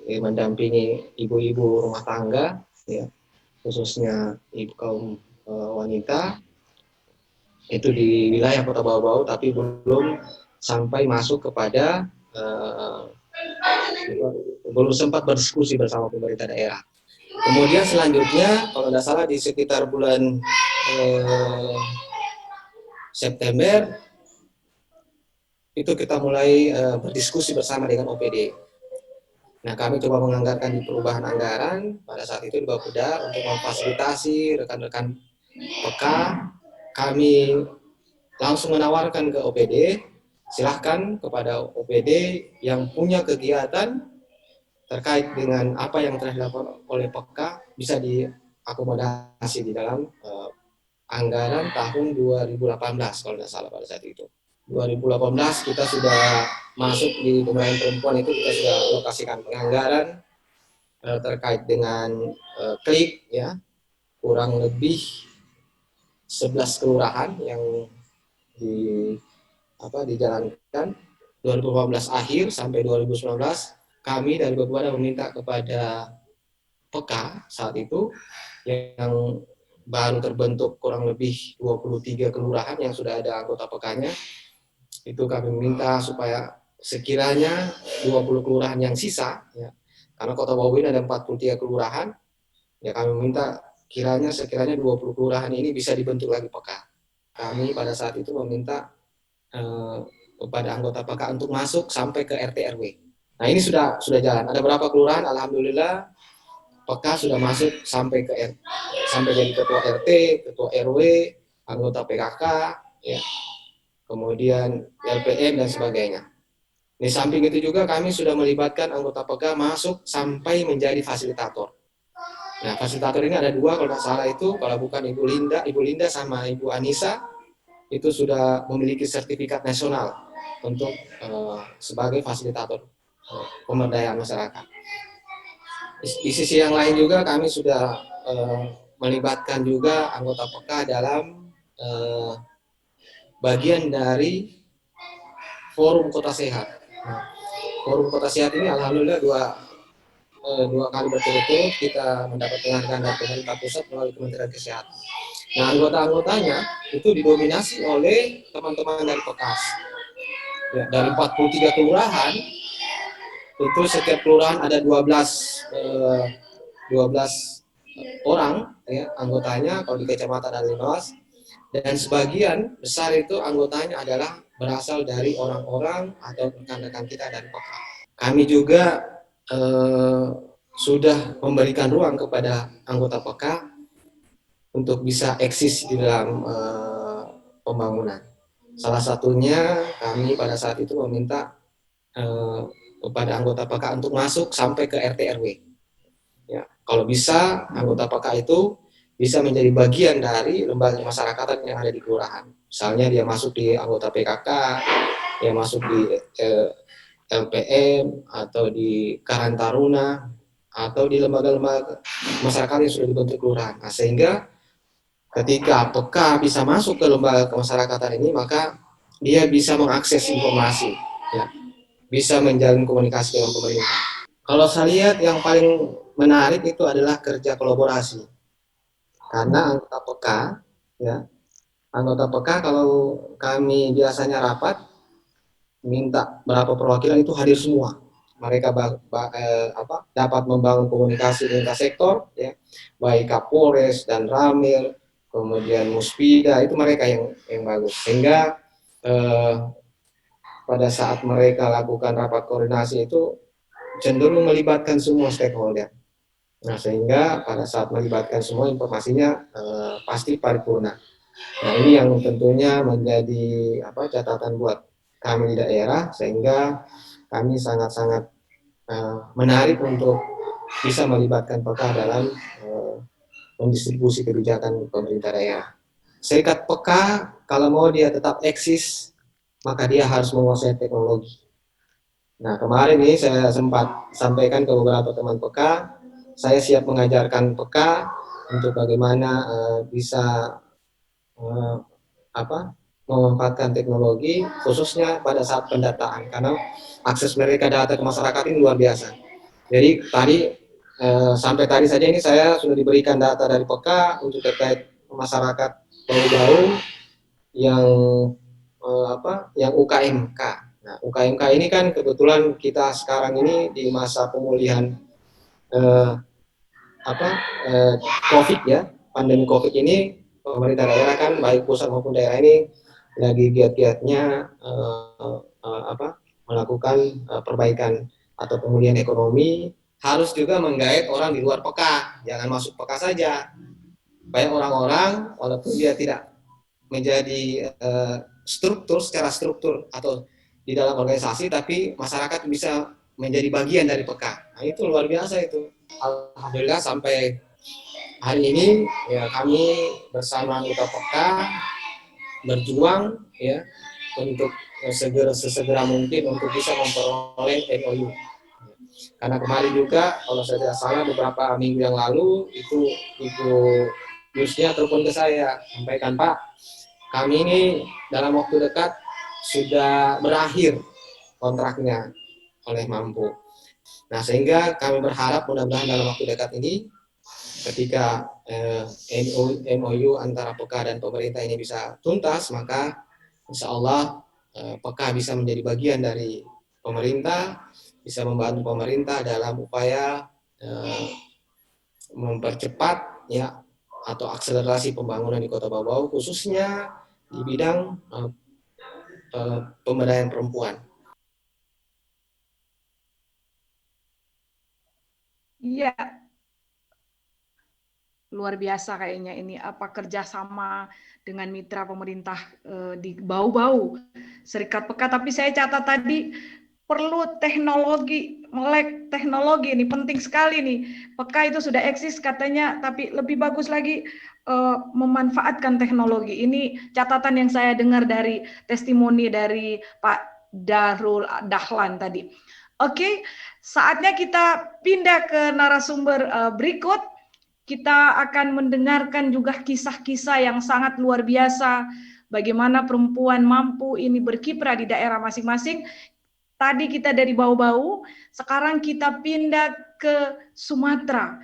mendampingi ibu-ibu rumah tangga, ya, khususnya ibu kaum wanita. Itu di wilayah Kota Bau-Bau, tapi belum sampai masuk kepada belum sempat berdiskusi bersama pemerintah daerah. Kemudian selanjutnya, kalau tidak salah di sekitar bulan September, itu kita mulai berdiskusi bersama dengan OPD. Nah, kami coba menganggarkan di perubahan anggaran pada saat itu di Bapeda untuk memfasilitasi rekan-rekan PK. Kami langsung menawarkan ke OPD, silahkan kepada OPD yang punya kegiatan terkait dengan apa yang telah dilakukan oleh PK bisa diakomodasi di dalam anggaran tahun 2018 kalau tidak salah pada saat itu. 2018 kita sudah masuk di pemberdayaan perempuan, itu kita sudah alokasikan penganggaran terkait dengan klik, ya, kurang lebih 11 kelurahan yang dijalankan 2018 akhir sampai 2019, kami dari Bapeda meminta kepada PK saat itu yang baru terbentuk kurang lebih 23 kelurahan yang sudah ada anggota PK-nya, itu kami minta supaya sekiranya 20 kelurahan yang sisa, ya, karena Kota Waluyo ada 43 kelurahan, ya kami minta sekiranya 20 kelurahan ini bisa dibentuk lagi PK. Kami pada saat itu meminta kepada anggota PK untuk masuk sampai ke RT RW. Nah ini sudah jalan. Ada berapa kelurahan? Alhamdulillah PK sudah masuk sampai jadi ketua RT, ketua RW, anggota PKK, ya, kemudian LPM dan sebagainya. Di samping itu juga kami sudah melibatkan anggota PK masuk sampai menjadi fasilitator. Nah, fasilitator ini ada 2 kalau tidak salah itu, kalau bukan Ibu Linda sama Ibu Anissa, itu sudah memiliki sertifikat nasional untuk sebagai fasilitator pemberdayaan masyarakat. Di sisi yang lain juga kami sudah melibatkan juga anggota PK dalam bagian dari Forum Kota Sehat. Nah, Forum Kota Sehat ini alhamdulillah dua kali berturut-turut kita mendapat penghargaan dari pemerintah pusat melalui Kementerian Kesehatan. Nah, anggota-anggotanya itu didominasi oleh teman-teman dari Pekas. Ya, dari 43 kelurahan, itu setiap kelurahan ada 12 orang, ya, anggotanya. Kalau di kecamatan ada 15, dan sebagian besar itu anggotanya adalah berasal dari orang-orang atau rekan-rekan kita dari Pekas. Kami juga sudah memberikan ruang kepada anggota PK untuk bisa eksis di dalam pembangunan. Salah satunya kami pada saat itu meminta kepada anggota PK untuk masuk sampai ke RT RW. Ya, kalau bisa anggota PK itu bisa menjadi bagian dari lembaga masyarakatan yang ada di kelurahan. Misalnya dia masuk di anggota PKK, dia masuk di LPM atau di Karang Taruna atau di lembaga-lembaga masyarakat yang sudah dibentuk kelurahan. Nah, sehingga ketika PK bisa masuk ke lembaga kemasyarakatan ini, maka dia bisa mengakses informasi, ya, bisa menjalin komunikasi dengan pemerintah. Kalau saya lihat yang paling menarik itu adalah kerja kolaborasi, karena anggota PK, ya, anggota PK kalau kami biasanya rapat minta berapa perwakilan itu hadir semua. Mereka dapat membangun komunikasi lintas sektor, ya, baik Kapolres dan Ramil, kemudian Muspida, itu mereka yang bagus. Sehingga pada saat mereka lakukan rapat koordinasi itu cenderung melibatkan semua stakeholder. Nah, sehingga pada saat melibatkan semua informasinya pasti paripurna. Nah, ini yang tentunya menjadi catatan buat kami di daerah, sehingga kami sangat-sangat menarik untuk bisa melibatkan PK dalam mendistribusi kebijakan pemerintah daerah. Serikat PK kalau mau dia tetap eksis, maka dia harus menguasai teknologi. Nah, kemarin ini saya sempat sampaikan ke beberapa teman PK, saya siap mengajarkan PK untuk bagaimana bisa memanfaatkan teknologi, khususnya pada saat pendataan, karena akses mereka data ke masyarakat ini luar biasa. Jadi sampai tadi saja ini saya sudah diberikan data dari PK untuk terkait masyarakat jauh-jauh yang yang UKMK. Nah, UKMK ini kan kebetulan kita sekarang ini di masa pemulihan COVID, ya, pandemi COVID ini, pemerintah daerah kan baik pusat maupun daerah ini lagi giat-giatnya melakukan perbaikan atau pemulihan ekonomi, harus juga menggait orang di luar PK, jangan masuk PK saja. Banyak orang-orang walaupun dia tidak menjadi secara struktur atau di dalam organisasi, tapi masyarakat bisa menjadi bagian dari PK. Nah, itu luar biasa itu. Alhamdulillah sampai hari ini, ya, kami bersama anggota PK berjuang, ya, untuk sesegera mungkin untuk bisa memperoleh MOU. Karena kemarin juga kalau saya tidak salah beberapa minggu yang lalu itu Ibu Yusnya telepon ke saya, sampaikan, Pak, kami ini dalam waktu dekat sudah berakhir kontraknya oleh Mampu. Nah, sehingga kami berharap mudah-mudahan dalam waktu dekat ini ketika MOU antara PK dan pemerintah ini bisa tuntas, maka insya Allah PK bisa menjadi bagian dari pemerintah, bisa membantu pemerintah dalam upaya mempercepat ya atau akselerasi pembangunan di Kota Bau-Bau, khususnya di bidang pemberdayaan perempuan. Iya, luar biasa kayaknya ini apa kerjasama dengan mitra pemerintah di Bau-Bau, Serikat Pekat. Tapi saya catat tadi perlu teknologi, melek teknologi ini penting sekali nih. PK itu sudah eksis katanya, tapi lebih bagus lagi memanfaatkan teknologi. Ini catatan yang saya dengar dari testimoni dari Pak Darul Dahlan tadi. Oke, saatnya kita pindah ke narasumber berikut. Kita akan mendengarkan juga kisah-kisah yang sangat luar biasa. Bagaimana perempuan mampu ini berkiprah di daerah masing-masing. Tadi kita dari Bau-Bau, sekarang kita pindah ke Sumatera.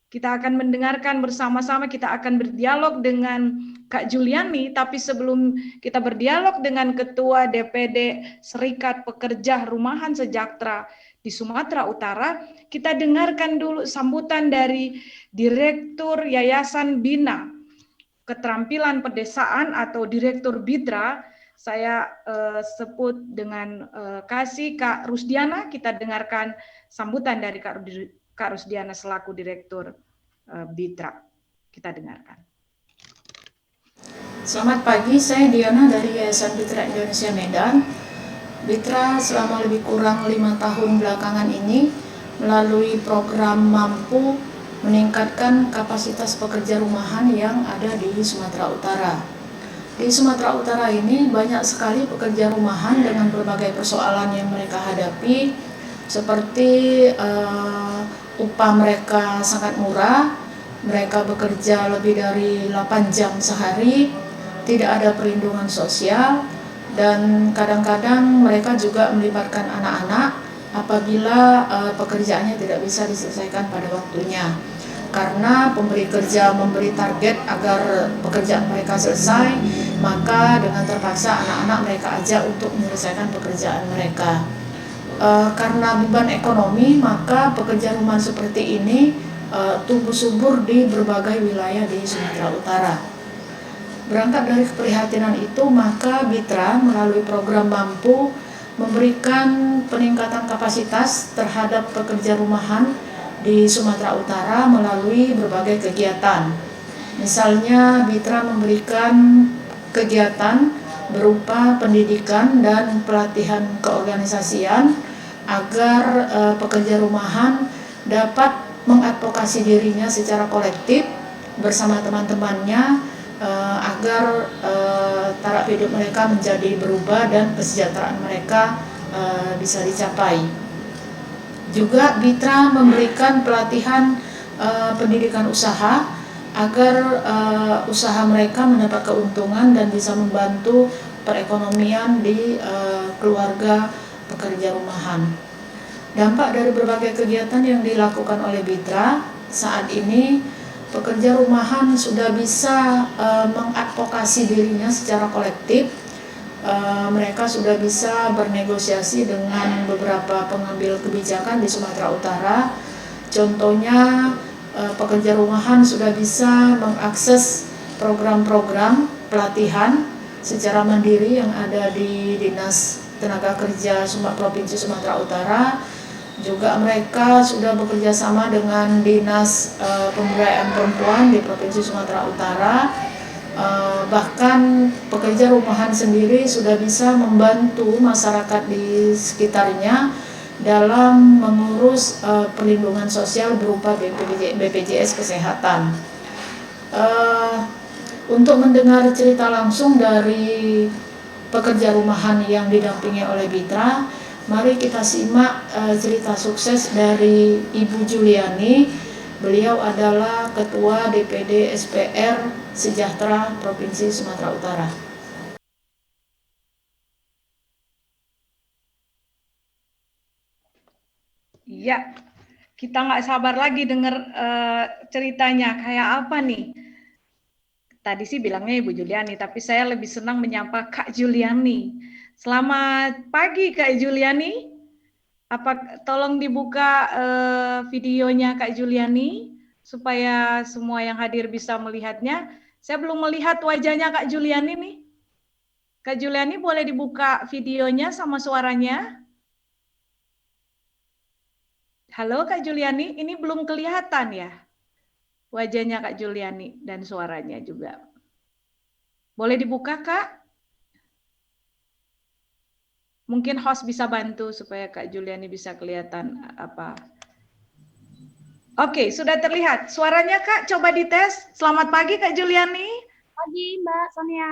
Kita akan mendengarkan bersama-sama, kita akan berdialog dengan Kak Juliani, tapi sebelum kita berdialog dengan Ketua DPD Serikat Pekerja Rumahan Sejahtera di Sumatera Utara, kita dengarkan dulu sambutan dari Direktur Yayasan Bina Keterampilan Pedesaan atau Direktur BIDRA. Saya sebut dengan kasih Kak Rusdiana. Kita dengarkan sambutan dari Kak Rusdiana selaku Direktur BIDRA. Kita dengarkan. Selamat pagi, saya Diana dari Yayasan BIDRA Indonesia Medan. BIDRA selama lebih kurang 5 tahun belakangan ini melalui program Mampu meningkatkan kapasitas pekerja rumahan yang ada di Sumatera Utara. Di Sumatera Utara ini banyak sekali pekerja rumahan dengan berbagai persoalan yang mereka hadapi, seperti upah mereka sangat murah, mereka bekerja lebih dari 8 jam sehari, tidak ada perlindungan sosial, dan kadang-kadang mereka juga melibatkan anak-anak apabila pekerjaannya tidak bisa diselesaikan pada waktunya. Karena pemberi kerja memberi target agar pekerjaan mereka selesai, maka dengan terpaksa anak-anak mereka ajak untuk menyelesaikan pekerjaan mereka. Karena beban ekonomi, maka pekerja rumahan seperti ini tumbuh subur di berbagai wilayah di Sumatera Utara. Berangkat dari keprihatinan itu, maka BIDRA melalui program Mampu memberikan peningkatan kapasitas terhadap pekerja rumahan di Sumatera Utara melalui berbagai kegiatan. Misalnya BIDRA memberikan kegiatan berupa pendidikan dan pelatihan keorganisasian agar pekerja rumahan dapat mengadvokasi dirinya secara kolektif bersama teman-temannya agar taraf hidup mereka menjadi berubah dan kesejahteraan mereka bisa dicapai. Juga BIDRA memberikan pelatihan pendidikan usaha agar usaha mereka mendapat keuntungan dan bisa membantu perekonomian di keluarga pekerja rumahan. Dampak dari berbagai kegiatan yang dilakukan oleh BIDRA saat ini, pekerja rumahan sudah bisa mengadvokasi dirinya secara kolektif. Mereka sudah bisa bernegosiasi dengan beberapa pengambil kebijakan di Sumatera Utara. Contohnya, pekerja rumahan sudah bisa mengakses program-program pelatihan secara mandiri yang ada di Dinas Tenaga Kerja Provinsi Sumatera Utara. Juga mereka sudah bekerja sama dengan Dinas Pemberdayaan Perempuan di Provinsi Sumatera Utara. Bahkan pekerja rumahan sendiri sudah bisa membantu masyarakat di sekitarnya dalam mengurus perlindungan sosial berupa BPJS Kesehatan. Untuk mendengar cerita langsung dari pekerja rumahan yang didampingi oleh BIDRA, mari kita simak cerita sukses dari Ibu Juliani. Beliau adalah Ketua DPD SPR Sejahtera Provinsi Sumatera Utara. Ya, kita nggak sabar lagi dengar ceritanya. Kayak apa nih? Tadi sih bilangnya Ibu Juliani, tapi saya lebih senang menyapa Kak Juliani. Selamat pagi Kak Juliani. Tolong dibuka videonya Kak Juliani supaya semua yang hadir bisa melihatnya. Saya belum melihat wajahnya Kak Juliani nih. Kak Juliani boleh dibuka videonya sama suaranya? Halo Kak Juliani, ini belum kelihatan ya wajahnya Kak Juliani dan suaranya juga. Boleh dibuka Kak? Mungkin host bisa bantu supaya Kak Juliani bisa kelihatan apa. Oke, sudah terlihat. Suaranya Kak, coba dites. Selamat pagi Kak Juliani. Pagi Mbak Sonia.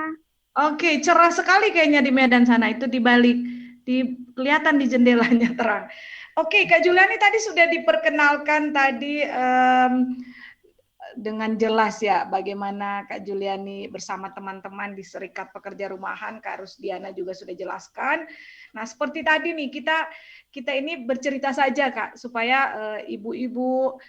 Oke, cerah sekali kayaknya di Medan sana. Itu kelihatan di jendelanya terang. Oke, Kak Juliani tadi sudah diperkenalkan tadi dengan jelas ya bagaimana Kak Juliani bersama teman-teman di Serikat Pekerja Rumahan. Kak Rusdiana juga sudah jelaskan. Nah, seperti tadi nih kita ini bercerita saja Kak supaya ibu-ibu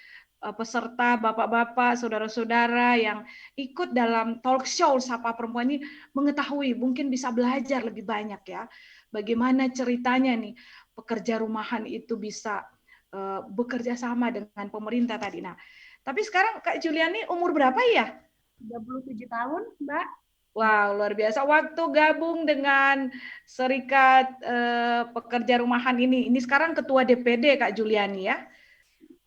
peserta, bapak-bapak, saudara-saudara yang ikut dalam talk show Sapa Perempuan ini mengetahui, mungkin bisa belajar lebih banyak ya bagaimana ceritanya nih pekerja rumahan itu bisa bekerja sama dengan pemerintah tadi. Nah, tapi sekarang Kak Juliani umur berapa ya? 37 tahun, Mbak. Wow, luar biasa. Waktu gabung dengan Serikat Pekerja Rumahan ini sekarang ketua DPD Kak Juliani ya.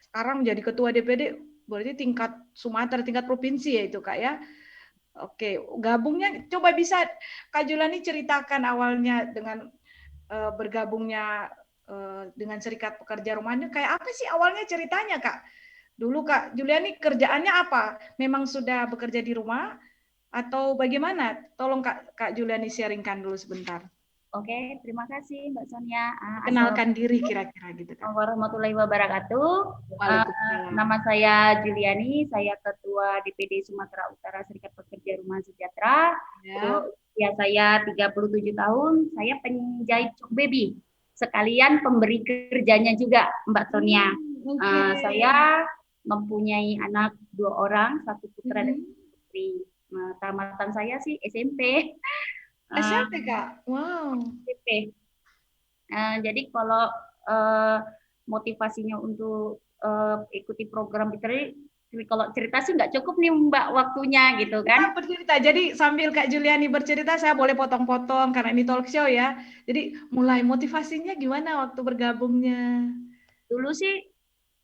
Sekarang menjadi ketua DPD, berarti tingkat Sumatera, tingkat provinsi ya itu Kak ya. Oke, gabungnya coba bisa Kak Juliani ceritakan awalnya dengan bergabungnya dengan Serikat Pekerja Rumahan. Kayak apa sih awalnya ceritanya Kak? Dulu Kak Juliani kerjaannya apa? Memang sudah bekerja di rumah atau bagaimana? Tolong Kak Juliani sharingkan dulu sebentar. Oke, terima kasih Mbak Sonia. Kenalkan diri kira-kira gitu Kak. Warahmatullahi wabarakatuh. Nama saya Juliani, saya Ketua DPD Sumatera Utara Serikat Pekerja Rumahan Sejahtera. Ya, saya 37 tahun, saya penjahit cok baby. Sekalian pemberi kerjanya juga Mbak Sonia. Saya mempunyai anak 2 orang, 1 putra dan 1 putri. Tamatan saya sih SMP. SMP Kak, wow. SMP. Jadi kalau motivasinya untuk ikuti program Bitri, kalau cerita sih nggak cukup nih Mbak waktunya gitu kan. Bercerita. Jadi sambil Kak Juliani bercerita, saya boleh potong-potong karena ini talk show ya. Jadi mulai motivasinya gimana waktu bergabungnya? Dulu sih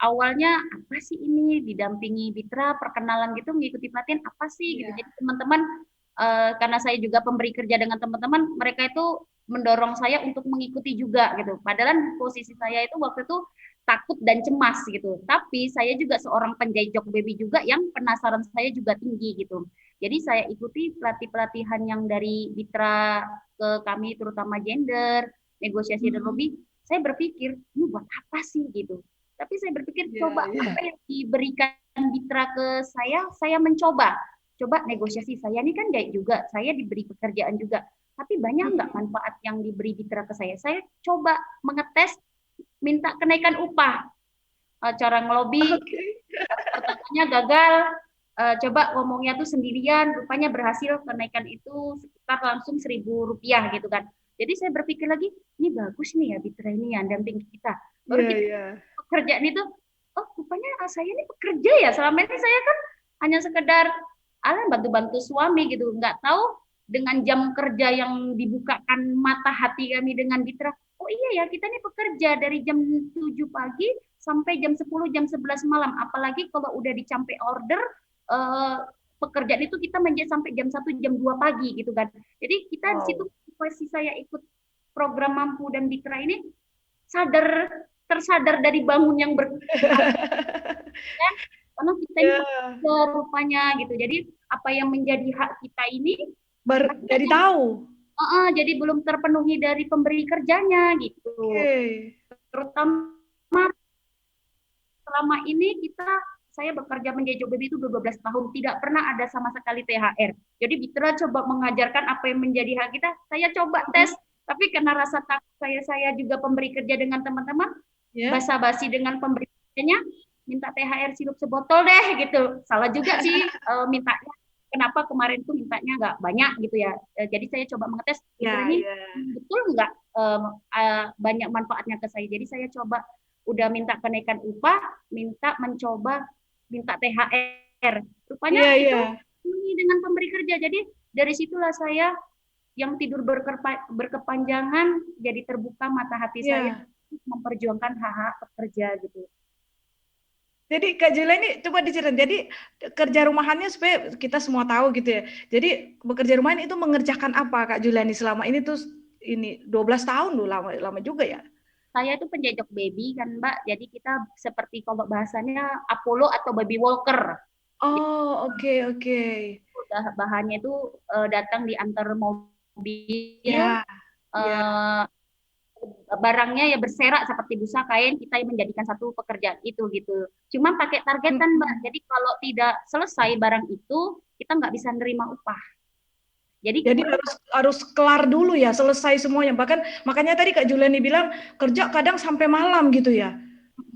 awalnya apa sih ini didampingi Bitra perkenalan gitu mengikuti pelatihan apa sih gitu. Jadi teman-teman karena saya juga pemberi kerja dengan teman-teman, mereka itu mendorong saya untuk mengikuti juga gitu. Padahal posisi saya itu waktu itu takut dan cemas gitu. Tapi saya juga seorang penjahit jok baby juga yang penasaran saya juga tinggi gitu. Jadi saya ikuti pelatihan yang dari Bitra ke kami terutama gender, negosiasi dan lobby. Saya berpikir ini buat apa sih gitu. Tapi saya berpikir coba apa yang diberikan Bitra ke saya mencoba. Coba negosiasi, saya ini kan jahit juga, saya diberi pekerjaan juga. Tapi banyak nggak manfaat yang diberi Bitra ke saya? Saya coba mengetes, minta kenaikan upah. Cara ngelobi, pertamanya gagal, coba ngomongnya tuh sendirian, rupanya berhasil kenaikan itu sekitar langsung Rp1.000 gitu kan. Jadi saya berpikir lagi, ini bagus nih ya Bitra ini yang damping kita. Baru kita pekerjaan itu, oh rupanya saya ini pekerja ya, selama ini saya kan hanya sekedar bantu-bantu suami gitu, nggak tahu dengan jam kerja yang dibukakan mata hati kami dengan Bitra, oh iya ya kita ini pekerja dari jam 7 pagi sampai jam 10, jam 11 malam, apalagi kalau udah dicampai order, pekerjaan itu kita menjadi sampai jam 1, jam 2 pagi gitu kan. Jadi kita di situ posisi saya ikut program Mampu dan Bitra ini tersadar dari bangun yang karena kita ini rupanya gitu. Jadi apa yang menjadi hak kita ini jadi tahu. Jadi belum terpenuhi dari pemberi kerjanya gitu. Terutama selama ini saya bekerja menjadi job baby itu 12 tahun, tidak pernah ada sama sekali THR. Jadi Bitra coba mengajarkan apa yang menjadi hak kita, saya coba tes, tapi karena rasa takut saya juga pemberi kerja dengan teman-teman, Ya. basa-basi dengan pemberiannya, minta THR sirup sebotol deh gitu. Salah juga sih mintanya. Kenapa kemarin tuh mintanya nggak banyak gitu ya. Jadi saya coba mengetes Ya, ini ya. betul nggak banyak manfaatnya ke saya. Jadi saya coba udah minta kenaikan upah, minta THR. Rupanya Iya, itu iya. ini dengan pemberi kerja. Jadi dari situlah saya yang tidur berkepanjangan jadi terbuka mata hati saya Iya. memperjuangkan hak-hak pekerja gitu. Jadi Kak Julia ini coba diceritain. Jadi kerja rumahannya supaya kita semua tahu gitu ya. Jadi bekerja rumahan itu mengerjakan apa Kak Julia ini selama ini tuh ini 12 tahun loh, lama juga ya. Saya itu penjajah baby kan Mbak, jadi kita seperti kalau bahasanya Apollo atau baby walker. Oh, oke, oke. Udah bahannya itu datang diantar mobil, Ya, ya. barangnya ya berserak seperti busa kain, kita yang menjadikan satu pekerjaan itu gitu. Cuma pakai targetan Mbak, jadi kalau tidak selesai barang itu kita nggak bisa nerima upah. Jadi Jadi harus kelar dulu ya, selesai semuanya. Bahkan makanya tadi Kak Juliani bilang kerja kadang sampai malam gitu ya.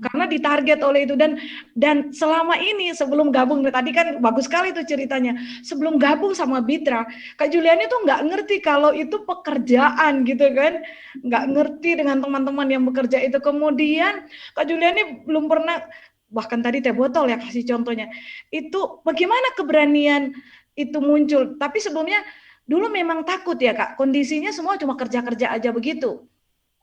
Karena ditarget oleh itu dan selama ini sebelum gabung tadi kan bagus sekali tuh ceritanya. Sebelum gabung sama Bitra, Kak Juliani tuh nggak ngerti kalau itu pekerjaan gitu kan, nggak ngerti dengan teman-teman yang bekerja itu. Kemudian Kak Juliani belum pernah, bahkan tadi teh botol ya kasih contohnya. Itu bagaimana keberanian itu muncul? Tapi sebelumnya dulu memang takut ya Kak. Kondisinya semua cuma kerja-kerja aja begitu.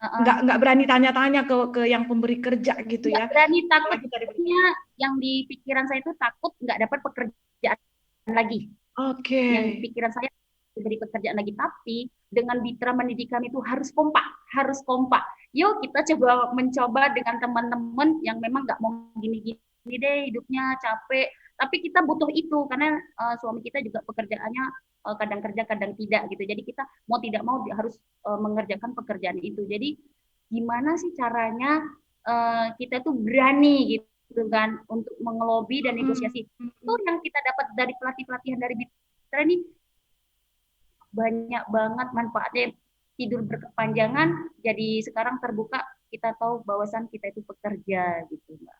Nggak berani tanya-tanya ke yang pemberi kerja gitu nggak ya. berani, takutnya yang di pikiran saya itu takut nggak dapat pekerjaan lagi. Oke. Yang di pikiran saya diberi pekerjaan lagi, tapi dengan Bitra mendidik kami itu harus kompak. Yuk kita mencoba dengan teman-teman yang memang nggak mau gini-gini deh hidupnya capek, tapi kita butuh itu karena suami kita juga pekerjaannya kadang kerja kadang tidak gitu. Jadi kita mau tidak mau harus mengerjakan pekerjaan itu. Jadi gimana sih caranya kita tuh berani gitu kan untuk mengelobi dan negosiasi. Itu yang kita dapat dari pelatihan dari Bitra ini banyak banget manfaatnya. Tidur berkepanjangan, jadi sekarang terbuka kita tahu bahwasan kita itu pekerja gitu Mbak.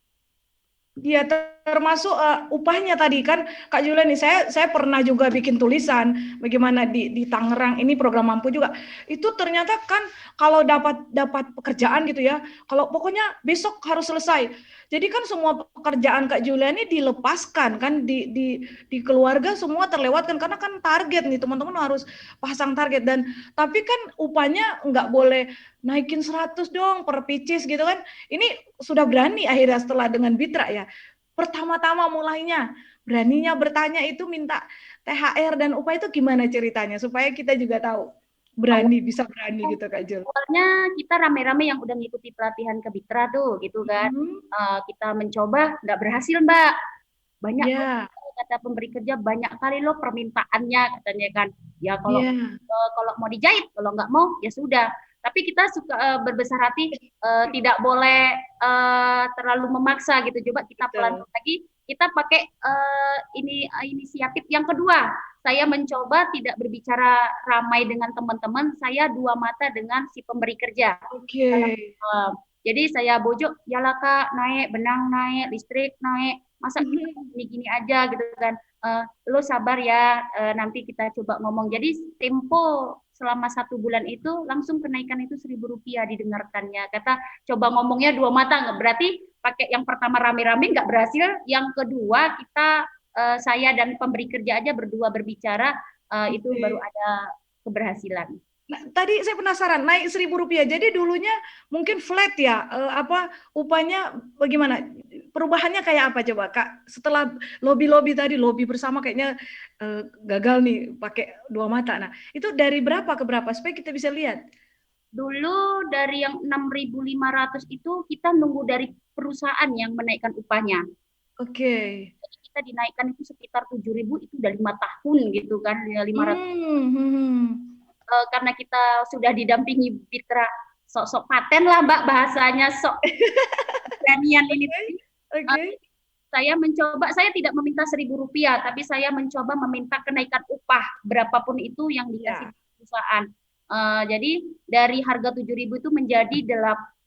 Ya termasuk upahnya tadi kan Kak Julia nih, saya pernah juga bikin tulisan bagaimana di Tangerang ini program mampu juga itu ternyata kan kalau dapat pekerjaan gitu ya, kalau pokoknya besok harus selesai. Jadi kan semua pekerjaan Kak Julia ini dilepaskan kan di keluarga semua terlewatkan karena kan target nih teman-teman harus pasang target dan tapi kan upahnya nggak boleh naikin 100 dong per pieces gitu kan. Ini sudah berani akhirnya setelah dengan Bitra ya. Pertama-tama mulainya beraninya bertanya itu minta THR dan upah itu gimana ceritanya supaya kita juga tahu bisa berani gitu Kak Jul. Awalnya kita rame-rame yang udah ngikuti pelatihan ke Bitra tuh gitu kan. Kita mencoba nggak berhasil Mbak. Banyak kata pemberi kerja banyak kali loh permintaannya katanya kan. Ya kalau mau dijahit, kalau nggak mau ya sudah. Tapi kita suka berbesar hati, tidak boleh terlalu memaksa gitu. Coba kita pelan-pelan lagi, kita pakai inisiatif yang kedua. Saya mencoba tidak berbicara ramai dengan teman-teman, saya dua mata dengan si pemberi kerja. Jadi saya bujuk, ya lah Kak, naik, benang naik, listrik naik, masa gini-gini aja gitu kan. Lo sabar ya, nanti kita coba ngomong. Jadi tempo selama 1 bulan itu langsung kenaikan itu Rp1.000 didengarkannya. Kata coba ngomongnya dua mata, nggak berarti pakai yang pertama rame-rame nggak berhasil. Yang kedua kita saya dan pemberi kerja aja berdua berbicara itu baru ada keberhasilan. Nah, tadi saya penasaran naik Rp1.000. Jadi dulunya mungkin flat ya, upahnya bagaimana? Perubahannya kayak apa coba Kak? Setelah lobby tadi, lobby bersama kayaknya gagal nih pakai dua mata. Nah, itu dari berapa ke berapa supaya kita bisa lihat? Dulu dari yang 6.500 itu kita nunggu dari perusahaan yang menaikkan upahnya. Oke. Jadi kita dinaikkan itu sekitar 7.000 itu udah 5 tahun gitu kan, 500. Karena kita sudah didampingi Bitra, sok-sok paten lah Mbak bahasanya, sok beranian ini. Saya mencoba, saya tidak meminta Rp1.000, tapi saya mencoba meminta kenaikan upah berapapun itu yang dikasih perusahaan. Jadi dari harga 7.000 itu menjadi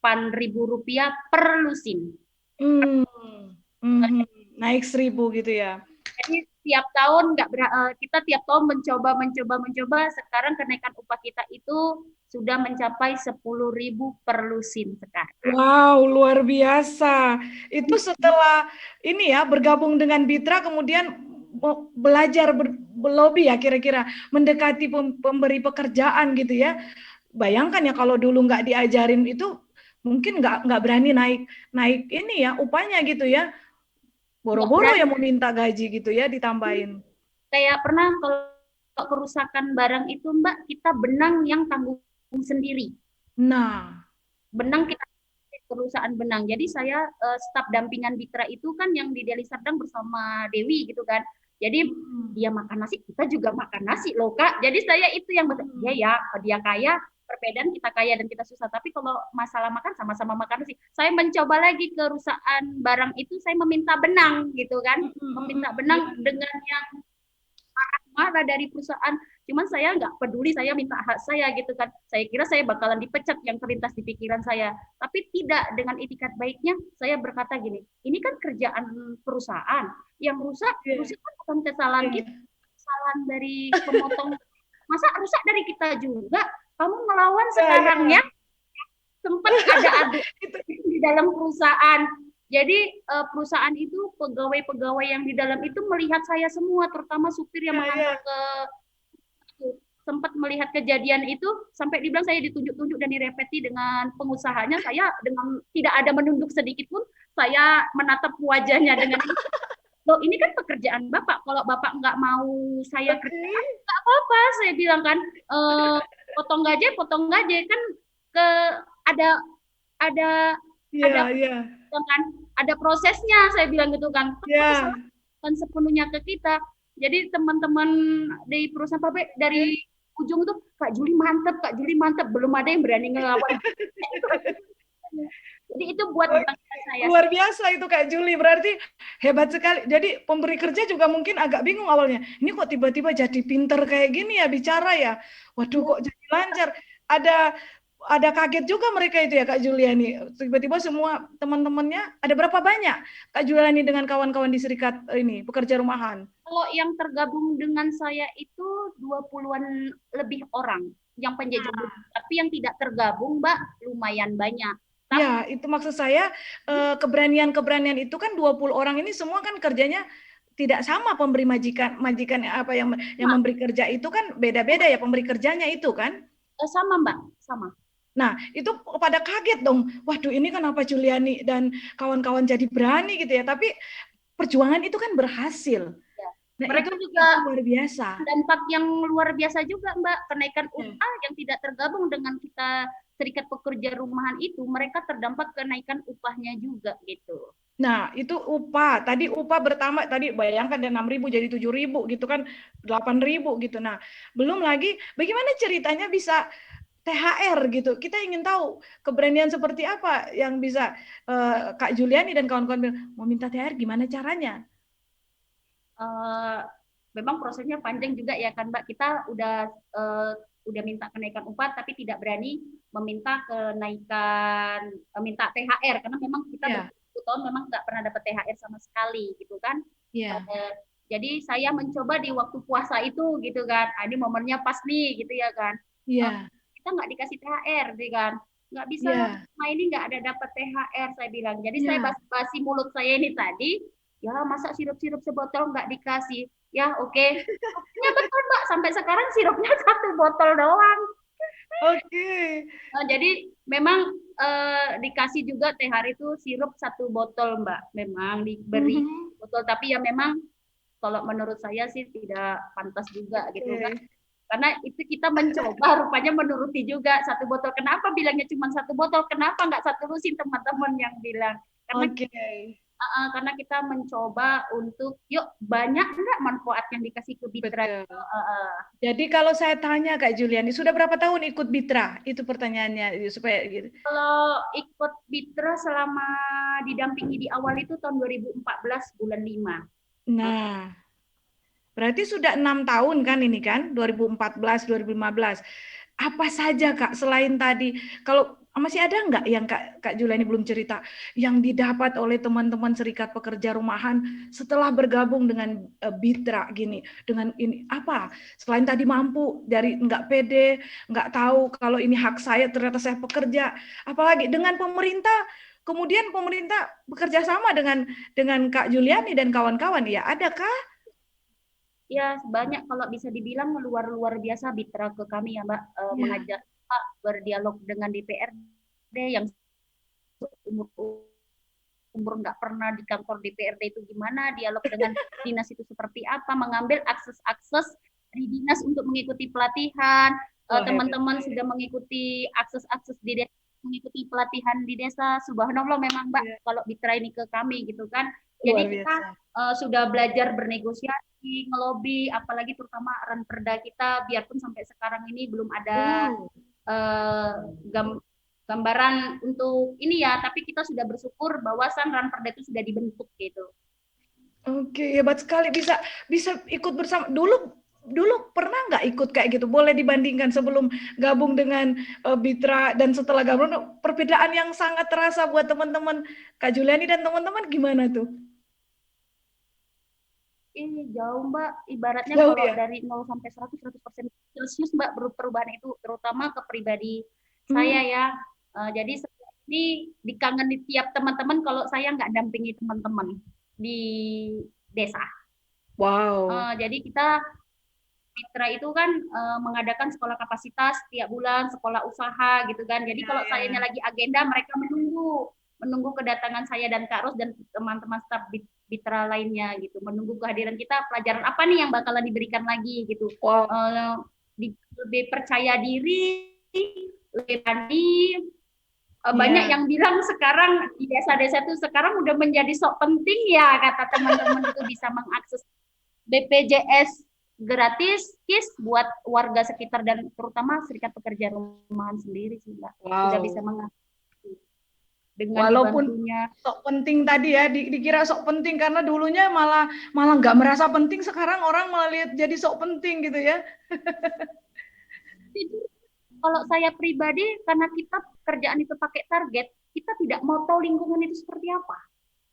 Rp8.000 per lusin. Naik 1.000 gitu ya. Jadi tiap tahun kita tiap tahun mencoba. Sekarang kenaikan upah kita itu sudah mencapai 10.000 per lusin sekarang. Wow, luar biasa. Itu setelah ini ya bergabung dengan Bitra, kemudian belajar berlobby ya kira-kira mendekati pemberi pekerjaan gitu ya. Bayangkan ya kalau dulu nggak diajarin itu mungkin nggak berani naik ini ya upahnya gitu ya. Boro-boro ya mau minta gaji gitu ya ditambahin. Kayak pernah kalau kerusakan barang itu Mbak, kita benang yang tanggung sendiri. Nah, benang kita perusahaan benang. Jadi saya staf dampingan Bitra itu kan yang di Deli Serdang bersama Dewi gitu kan. Jadi dia makan nasi, kita juga makan nasi loh Kak. Jadi saya itu yang ya dia kaya, perbedaan kita kaya dan kita susah. Tapi kalau masalah makan sama-sama makan nasi. Saya mencoba lagi kerusakan barang itu, saya meminta benang gitu kan. Meminta benang dengan yang marah dari perusahaan, cuman saya nggak peduli, saya minta hak saya gitu kan. Saya kira saya bakalan dipecat, yang terlintas di pikiran saya, tapi tidak. Dengan itikat baiknya saya berkata gini, ini kan kerjaan perusahaan, yang rusak kan bukan kesalahan kita, kesalahan dari pemotong, masa rusak dari kita juga, kamu ngelawan sekarang ya. Sempat ada adu di dalam perusahaan. Jadi perusahaan itu pegawai-pegawai yang di dalam itu melihat saya semua, terutama supir yang mengantar ke sempat melihat kejadian itu sampai dibilang saya ditunjuk-tunjuk dan direpeti dengan pengusahanya. Saya dengan tidak ada menunduk sedikit pun, saya menatap wajahnya dengan loh ini kan pekerjaan Bapak, kalau Bapak nggak mau saya kerjakan nggak apa-apa, saya bilang kan potong gaji kan kan ada prosesnya, saya bilang gitu kan. Bukan sepenuhnya ke kita. Jadi teman-teman di perusahaan pabrik dari ujung itu Kak Juli mantep, belum ada yang berani ngelawan. Jadi itu buat saya. Luar biasa itu Kak Juli, berarti hebat sekali. Jadi pemberi kerja juga mungkin agak bingung awalnya. Ini kok tiba-tiba jadi pinter kayak gini ya bicara ya. Waduh kok jadi lancar. Ada kaget juga mereka itu ya Kak Juliani. Tiba-tiba semua teman-temannya, ada berapa banyak Kak Juliani dengan kawan-kawan di serikat ini pekerja rumahan? Kalau yang tergabung dengan saya itu 20-an lebih orang yang penjajah, tapi yang tidak tergabung Mbak lumayan banyak. Ya, itu maksud saya keberanian itu kan 20 orang ini semua kan kerjanya tidak sama, pemberi majikan apa yang memberi kerja itu kan beda-beda ya pemberi kerjanya itu kan? Sama Mbak, sama. Nah, itu pada kaget dong. Waduh, ini kenapa Juliani dan kawan-kawan jadi berani gitu ya. Tapi perjuangan itu kan berhasil. Ya. Nah, mereka itu juga luar biasa. Dampak yang luar biasa juga, Mbak. Kenaikan upah yang tidak tergabung dengan kita serikat pekerja rumahan itu, mereka terdampak kenaikan upahnya juga gitu. Nah, itu upah. Tadi upah bertambah, tadi bayangkan dari 6.000 jadi 7.000 gitu kan, 8.000 gitu. Nah, belum lagi bagaimana ceritanya bisa THR gitu. Kita ingin tahu keberanian seperti apa yang bisa Kak Juliani dan kawan-kawan mau minta THR, gimana caranya? Memang prosesnya panjang juga ya kan Mbak. Kita udah minta kenaikan upah tapi tidak berani meminta minta THR karena memang kita berpuluh tahun memang nggak pernah dapat THR sama sekali gitu kan. Jadi saya mencoba di waktu puasa itu gitu kan. Ini momennya pas nih gitu ya kan. Kita nggak dikasih THR gitu kan. Nggak bisa ini nggak ada dapat THR saya bilang. Jadi saya basi mulut saya ini tadi, ya masa sirup-sirup sebotol nggak dikasih. Ya oke. Ya betul Mbak, sampai sekarang sirupnya 1 botol doang. Jadi memang dikasih juga THR itu sirup 1 botol Mbak. Memang diberi botol, tapi ya memang kalau menurut saya sih tidak pantas juga gitu kan. Karena itu kita mencoba rupanya menuruti juga 1 botol. Kenapa bilangnya cuma 1 botol? Kenapa nggak 1 lusin teman-teman yang bilang? Karena kita mencoba untuk yuk banyak nggak manfaat yang dikasih ke Bitra. Jadi kalau saya tanya Kak Juliani, sudah berapa tahun ikut Bitra? Itu pertanyaannya supaya gitu. Kalau ikut Bitra selama didampingi di awal itu tahun 2014 bulan 5. Nah, berarti sudah 6 tahun kan ini kan, 2014, 2015. Apa saja Kak selain tadi, kalau masih ada nggak yang Kak Juliani belum cerita yang didapat oleh teman-teman Serikat Pekerja Rumahan setelah bergabung dengan Bitra gini, dengan ini apa? Selain tadi mampu dari nggak pede, nggak tahu kalau ini hak saya, ternyata saya pekerja, apalagi dengan pemerintah. Kemudian pemerintah bekerja sama dengan Kak Juliani dan kawan-kawan, ya adakah? Ya, banyak kalau bisa dibilang luar biasa Bitra ke kami ya Mbak, mengajak Pak berdialog dengan DPRD yang umur nggak pernah di kantor DPRD itu gimana, dialog dengan dinas itu seperti apa, mengambil akses-akses dari dinas untuk mengikuti pelatihan, teman-teman sudah mengikuti akses-akses di desa, mengikuti pelatihan di desa, subhanallah memang Mbak, kalau Bitra ini ke kami gitu kan, jadi kita sudah belajar bernegosiasi, ngelobi, apalagi terutama ranperda kita, biarpun sampai sekarang ini belum ada gambaran untuk ini ya, tapi kita sudah bersyukur bahwasan ranperda itu sudah dibentuk gitu. Oke, hebat sekali, bisa ikut bersama. Dulu pernah nggak ikut kayak gitu? Boleh dibandingkan sebelum gabung dengan Bitra dan setelah gabung, perbedaan yang sangat terasa buat teman-teman Kak Juliani dan teman-teman gimana tuh? Ini jauh Mbak, ibaratnya jauh, kalau ya? Dari 0 sampai 100% Celsius Mbak perubahan itu, terutama ke pribadi saya ya. Jadi ini dikangen di tiap teman-teman kalau saya nggak dampingi teman-teman di desa. Wow. Jadi kita Mitra itu kan mengadakan sekolah kapasitas tiap bulan, sekolah usaha gitu kan. Jadi kalau sayanya lagi agenda, mereka menunggu kedatangan saya dan Kak Ros dan teman-teman staf Bitra lainnya gitu, menunggu kehadiran kita, pelajaran apa nih yang bakalan diberikan lagi gitu. Wow. Lebih percaya diri, lebih berani. Banyak yang bilang sekarang di desa-desa itu sekarang udah menjadi sok penting ya, kata teman-teman itu bisa mengakses BPJS gratis buat warga sekitar dan terutama Serikat Pekerja Rumahan sendiri sih Mbak. Wow. Sudah bisa mengakses. Dengan walaupun dibantunya. Sok penting tadi ya, dikira sok penting karena dulunya malah nggak merasa penting, sekarang orang malah lihat jadi sok penting gitu ya. Kalau saya pribadi, karena kita kerjaan itu pakai target, kita tidak mau tahu lingkungan itu seperti apa.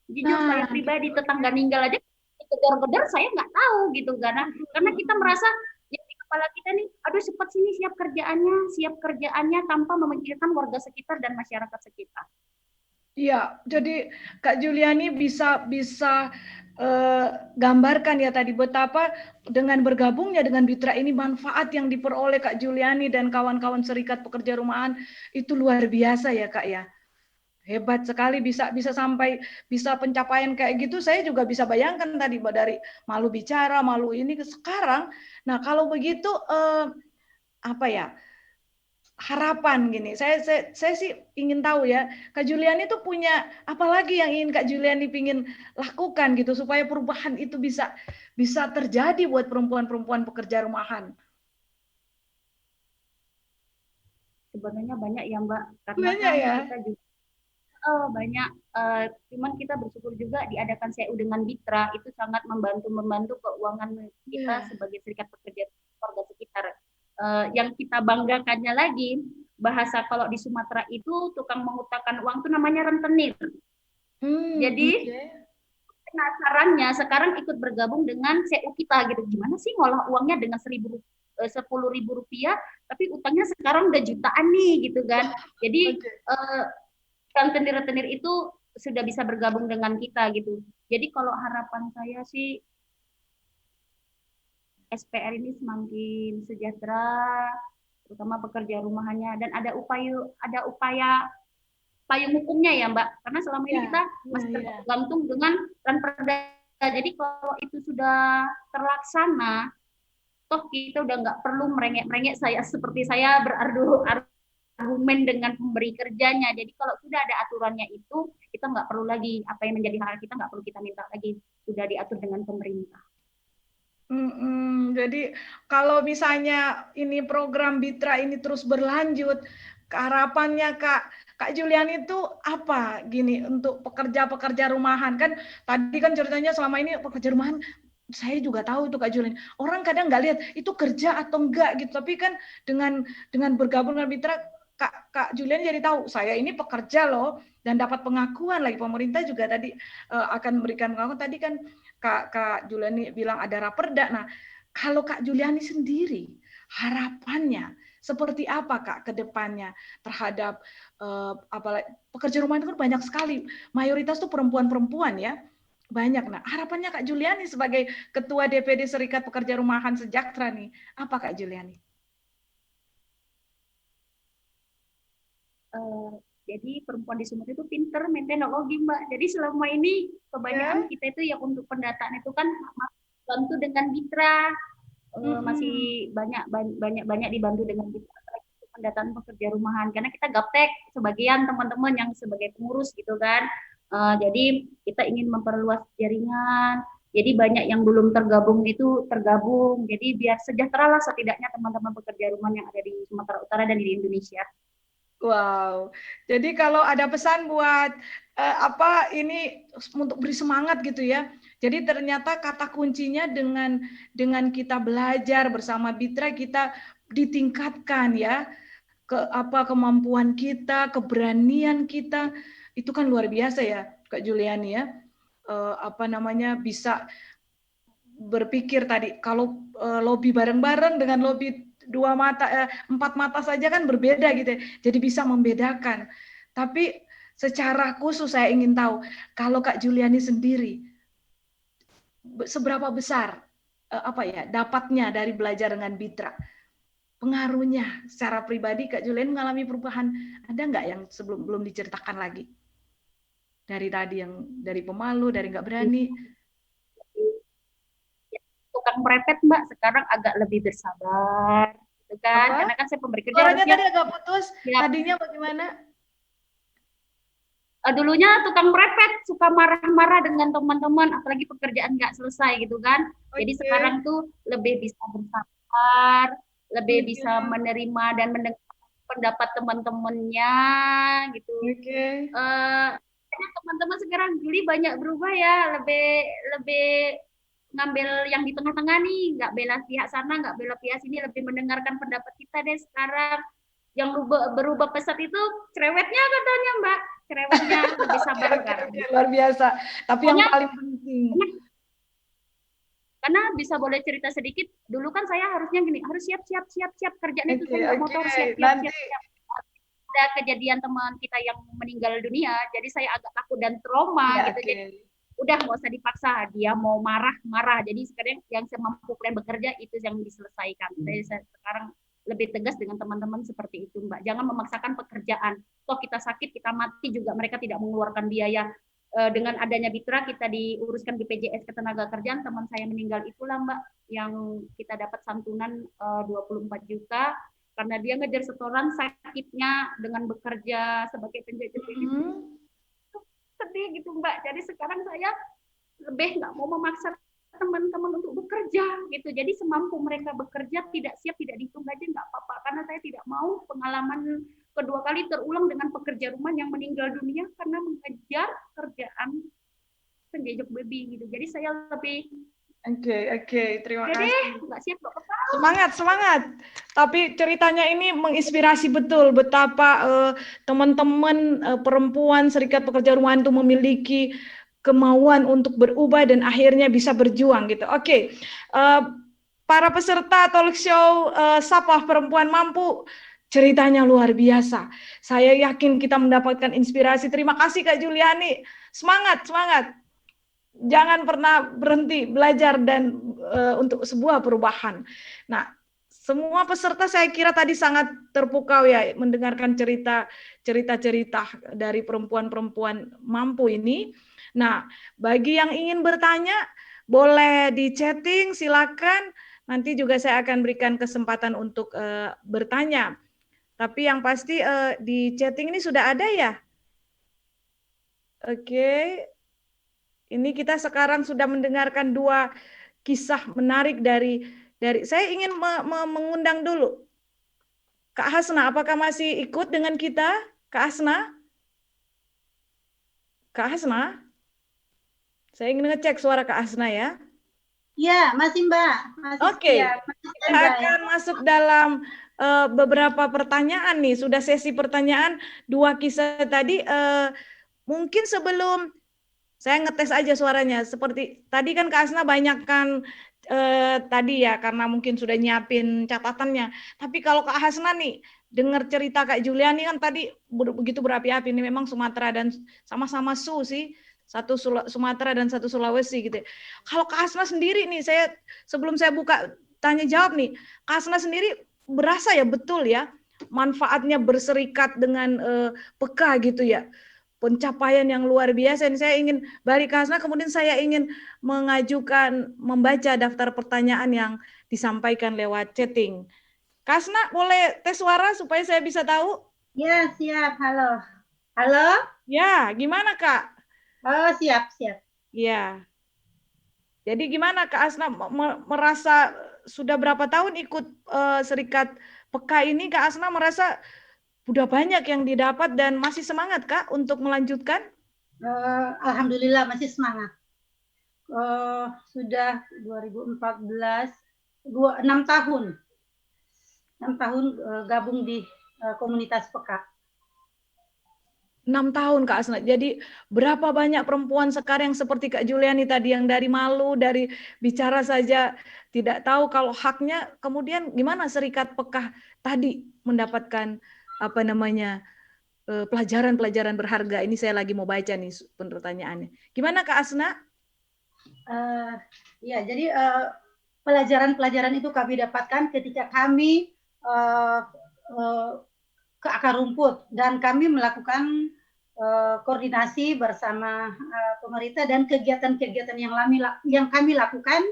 Jujur saya pribadi, tetangga ninggal aja, gedor-gedor saya nggak tahu gitu. Karena kita merasa, ya di kepala kita nih, aduh cepat sini siap kerjaannya tanpa memikirkan warga sekitar dan masyarakat sekitar. Iya, jadi Kak Juliani bisa gambarkan ya tadi betapa dengan bergabungnya dengan Bitra ini manfaat yang diperoleh Kak Juliani dan kawan-kawan Serikat Pekerja Rumahan itu luar biasa ya Kak ya. Hebat sekali bisa sampai bisa pencapaian kayak gitu. Saya juga bisa bayangkan tadi dari malu bicara, malu ini ke sekarang. Nah, kalau begitu apa ya? Harapan gini, saya sih ingin tahu ya, Kak Juliani itu punya apa lagi yang ingin Kak Juliani ingin lakukan gitu supaya perubahan itu bisa terjadi buat perempuan-perempuan pekerja rumahan. Sebenarnya banyak ya Mbak, karena banyak kan ya? kita juga banyak, cuman kita bersyukur juga diadakan CU dengan Bitra itu sangat membantu keuangan kita sebagai Serikat Pekerja warga sekitar. Yang kita banggakannya lagi, bahasa kalau di Sumatera itu tukang mengutangkan uang itu namanya rentenir. Jadi penasarannya sekarang ikut bergabung dengan CU kita gitu, gimana sih ngolah uangnya dengan 10.000 rupiah, tapi utangnya sekarang udah jutaan nih gitu kan. Jadi rentenir itu sudah bisa bergabung dengan kita gitu. Jadi kalau harapan saya sih SPR ini semakin sejahtera, terutama pekerja rumahannya, dan ada upaya payung hukumnya ya Mbak, karena selama ini kita masih tergantung dengan ranperda. Jadi kalau itu sudah terlaksana, toh kita udah nggak perlu merengek-merengek seperti saya berardu argumen dengan pemberi kerjanya. Jadi kalau sudah ada aturannya itu, kita nggak perlu lagi apa yang menjadi hak kita nggak perlu kita minta lagi, sudah diatur dengan pemerintah. Jadi kalau misalnya ini program Bitra ini terus berlanjut, harapannya Kak Juliani itu apa gini untuk pekerja-pekerja rumahan? Kan tadi kan ceritanya selama ini pekerja rumahan, saya juga tahu itu Kak Juliani. Orang kadang nggak lihat itu kerja atau enggak gitu, tapi kan dengan bergabung dengan Bitra, Kak Juliani jadi tahu saya ini pekerja loh, dan dapat pengakuan lagi. Pemerintah juga tadi akan memberikan pengakuan. Tadi kan Kak Juliani bilang ada raperda. Nah, kalau Kak Juliani sendiri harapannya seperti apa Kak ke depannya terhadap apalagi pekerja rumah itu kan banyak sekali, mayoritas tuh perempuan-perempuan ya, banyak. Nah, harapannya Kak Juliani sebagai Ketua DPD Serikat Pekerja Rumahan Sejahtera nih, apa Kak Juliani? Jadi perempuan di Sumut itu pinter main teknologi Mbak. Jadi selama ini kebanyakan kita itu yang untuk pendataan itu kan bantu dengan Bitra, masih banyak dibantu dengan Bitra pendataan pekerja rumahan, karena kita gaptek sebagian teman-teman yang sebagai pengurus gitu kan. Jadi kita ingin memperluas jaringan. Jadi banyak yang belum tergabung itu tergabung. Jadi biar sejahtera lah setidaknya teman-teman pekerja rumahan yang ada di Sumatera Utara dan di Indonesia. Wow, jadi kalau ada pesan buat ini untuk beri semangat gitu ya. Jadi ternyata kata kuncinya dengan kita belajar bersama Bitra, kita ditingkatkan ya kemampuan kita, keberanian kita, itu kan luar biasa ya Kak Juliani ya. Bisa berpikir tadi kalau lobby bareng-bareng dengan lobby 4 mata saja kan berbeda gitu ya. Jadi bisa membedakan. Tapi secara khusus saya ingin tahu kalau Kak Juliani sendiri seberapa besar dapatnya dari belajar dengan Bitra? Pengaruhnya secara pribadi Kak Juliani mengalami perubahan, ada nggak yang belum diceritakan lagi? Dari tadi yang dari pemalu, dari nggak berani. Tukang merepet Mbak sekarang agak lebih bersabar, gitu kan? Apa? Karena kan saya pemberi kerja Suaranya harusnya. tadi agak putus. Ya. Tadinya bagaimana? Dulunya tukang merepet, suka marah-marah dengan teman-teman, apalagi pekerjaan nggak selesai gitu kan. Jadi sekarang tuh lebih bisa bersabar, lebih bisa menerima dan mendengar pendapat teman-temannya gitu. Teman-teman sekarang Juli banyak berubah ya, lebih ngambil yang di tengah-tengah nih, nggak bela pihak sana, nggak bela pihak sini, lebih mendengarkan pendapat kita deh sekarang. Yang berubah pesat itu cerewetnya katanya Mbak, cerewetnya lebih sabar sekarang. Luar biasa. Tapi yang paling penting. Karena bisa boleh cerita sedikit, dulu kan saya harusnya gini, harus siap kerjaan itu saya motor siap. Ada kejadian teman kita yang meninggal dunia, jadi saya agak takut dan trauma gitu. Jadi udah nggak usah dipaksa, dia mau marah. Jadi sekarang yang semampu kalian bekerja itu yang diselesaikan. Jadi saya sekarang lebih tegas dengan teman-teman seperti itu Mbak. Jangan memaksakan pekerjaan. Toh kita sakit, kita mati juga mereka tidak mengeluarkan biaya. Dengan adanya Bitra kita diuruskan BPJS Ketenagakerjaan, teman saya meninggal itulah Mbak yang kita dapat santunan 24 juta karena dia ngejar setoran sakitnya dengan bekerja sebagai penjajah sedih gitu Mbak. Jadi sekarang saya lebih nggak mau memaksa teman-teman untuk bekerja gitu. Jadi semampu mereka bekerja, tidak siap, tidak dihitung gaji, nggak apa-apa. Karena saya tidak mau pengalaman kedua kali terulang dengan pekerja rumah yang meninggal dunia karena mengejar kerjaan penjajah baby gitu. Jadi saya lebih Oke, terima kasih. Nggak siap, nggak apa-apa. Semangat. Tapi ceritanya ini menginspirasi betul betapa teman-teman perempuan Serikat Pekerja Rumahan itu memiliki kemauan untuk berubah dan akhirnya bisa berjuang gitu. Oke. Para peserta talk show Sapa Perempuan Mampu, ceritanya luar biasa. Saya yakin kita mendapatkan inspirasi. Terima kasih Kak Juliani. Semangat. Jangan pernah berhenti belajar dan untuk sebuah perubahan. Nah, semua peserta saya kira tadi sangat terpukau ya mendengarkan cerita dari perempuan-perempuan mampu ini. Nah, bagi yang ingin bertanya boleh di chatting, silakan. Nanti juga saya akan berikan kesempatan untuk bertanya. Tapi yang pasti di chatting ini sudah ada ya. Oke. Ini kita sekarang sudah mendengarkan 2 kisah menarik dari saya ingin mengundang dulu Kak Hasna, apakah masih ikut dengan kita? Kak Hasna? Saya ingin ngecek suara Kak Hasna ya. Ya, masih Mbak, masih Oke, siap, masih kita standby. akan masuk dalam beberapa pertanyaan nih. Sudah sesi pertanyaan 2 kisah tadi. Mungkin sebelum saya ngetes aja suaranya. Seperti tadi kan Kak Asna banyak kan tadi ya, karena mungkin sudah nyiapin catatannya. Tapi kalau Kak Hasna nih, dengar cerita Kak Juliani kan tadi begitu berapi-api. Ini memang Sumatera dan sama-sama Su sih. Satu Sumatera dan satu Sulawesi gitu. Kalau Kak Hasna sendiri nih, sebelum saya buka tanya jawab nih, Kak Hasna sendiri berasa ya betul ya manfaatnya berserikat dengan peka gitu ya. Pencapaian yang luar biasa. Ini saya ingin balik ke Hasna, kemudian saya ingin membaca daftar pertanyaan yang disampaikan lewat chatting. Kak Hasna, boleh tes suara supaya saya bisa tahu? Ya, siap. Halo. Halo? Ya, gimana Kak? Oh, siap, siap. Ya. Jadi gimana Kak Hasna merasa sudah berapa tahun ikut Serikat Peka ini, Kak Hasna merasa udah banyak yang didapat dan masih semangat Kak untuk melanjutkan? Alhamdulillah masih semangat. Sudah 2014, 6 tahun. 6 tahun gabung di komunitas Peka. 6 tahun Kak Asna. Jadi berapa banyak perempuan sekarang yang seperti Kak Juliani tadi yang dari malu, dari bicara saja tidak tahu kalau haknya, kemudian gimana Serikat Pekah tadi mendapatkan apa namanya pelajaran-pelajaran berharga. Ini saya lagi mau baca nih pertanyaannya. Gimana Kak Asna? Ya, jadi pelajaran-pelajaran itu kami dapatkan ketika kami ke akar rumput dan kami melakukan koordinasi bersama pemerintah dan kegiatan-kegiatan yang kami lakukan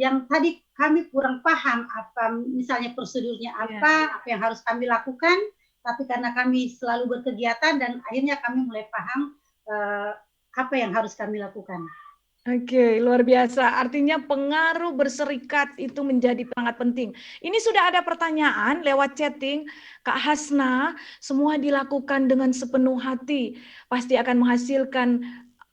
yang tadi kami kurang paham apa misalnya prosedurnya apa yang harus kami lakukan, tapi karena kami selalu berkegiatan dan akhirnya kami mulai paham apa yang harus kami lakukan. Oke, luar biasa. Artinya pengaruh berserikat itu menjadi sangat penting. Ini sudah ada pertanyaan lewat chatting. Kak Hasna, semua dilakukan dengan sepenuh hati. Pasti akan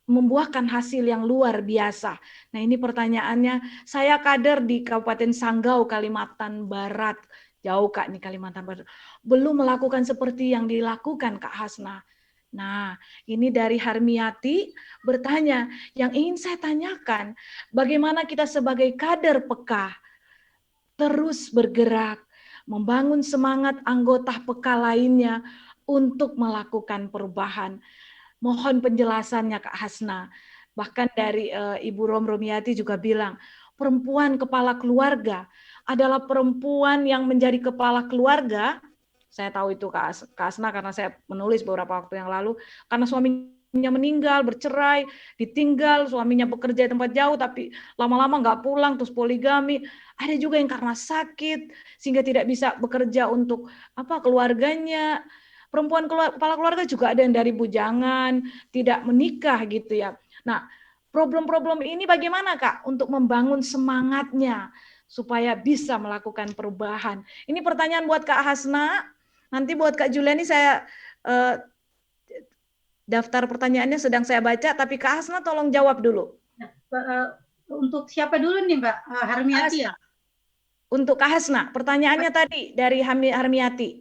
membuahkan hasil yang luar biasa. Nah ini pertanyaannya, saya kader di Kabupaten Sanggau, Kalimantan Barat. Jauh Kak nih Kalimantan Barat. Belum melakukan seperti yang dilakukan Kak Hasna. Nah, ini dari Harmiati bertanya, yang ingin saya tanyakan, bagaimana kita sebagai kader Peka terus bergerak, membangun semangat anggota Peka lainnya untuk melakukan perubahan. Mohon penjelasannya Kak Hasna. Bahkan dari Ibu Romiati juga bilang, perempuan kepala keluarga adalah perempuan yang menjadi kepala keluarga. Saya tahu itu Kak Hasna karena saya menulis beberapa waktu yang lalu, karena suaminya meninggal, bercerai, ditinggal, suaminya bekerja di tempat jauh, tapi lama-lama nggak pulang, terus poligami. Ada juga yang karena sakit, sehingga tidak bisa bekerja untuk keluarganya. Perempuan kepala keluarga juga ada yang dari bujangan, tidak menikah gitu ya. Nah, problem-problem ini bagaimana Kak untuk membangun semangatnya supaya bisa melakukan perubahan? Ini pertanyaan buat Kak Hasna. Nanti buat Kak Juliani saya daftar pertanyaannya sedang saya baca, tapi Kak Hasna tolong jawab dulu. Untuk siapa dulu nih Mbak? Harmiati ya? Untuk Kak Hasna, pertanyaannya tadi dari Harmiati.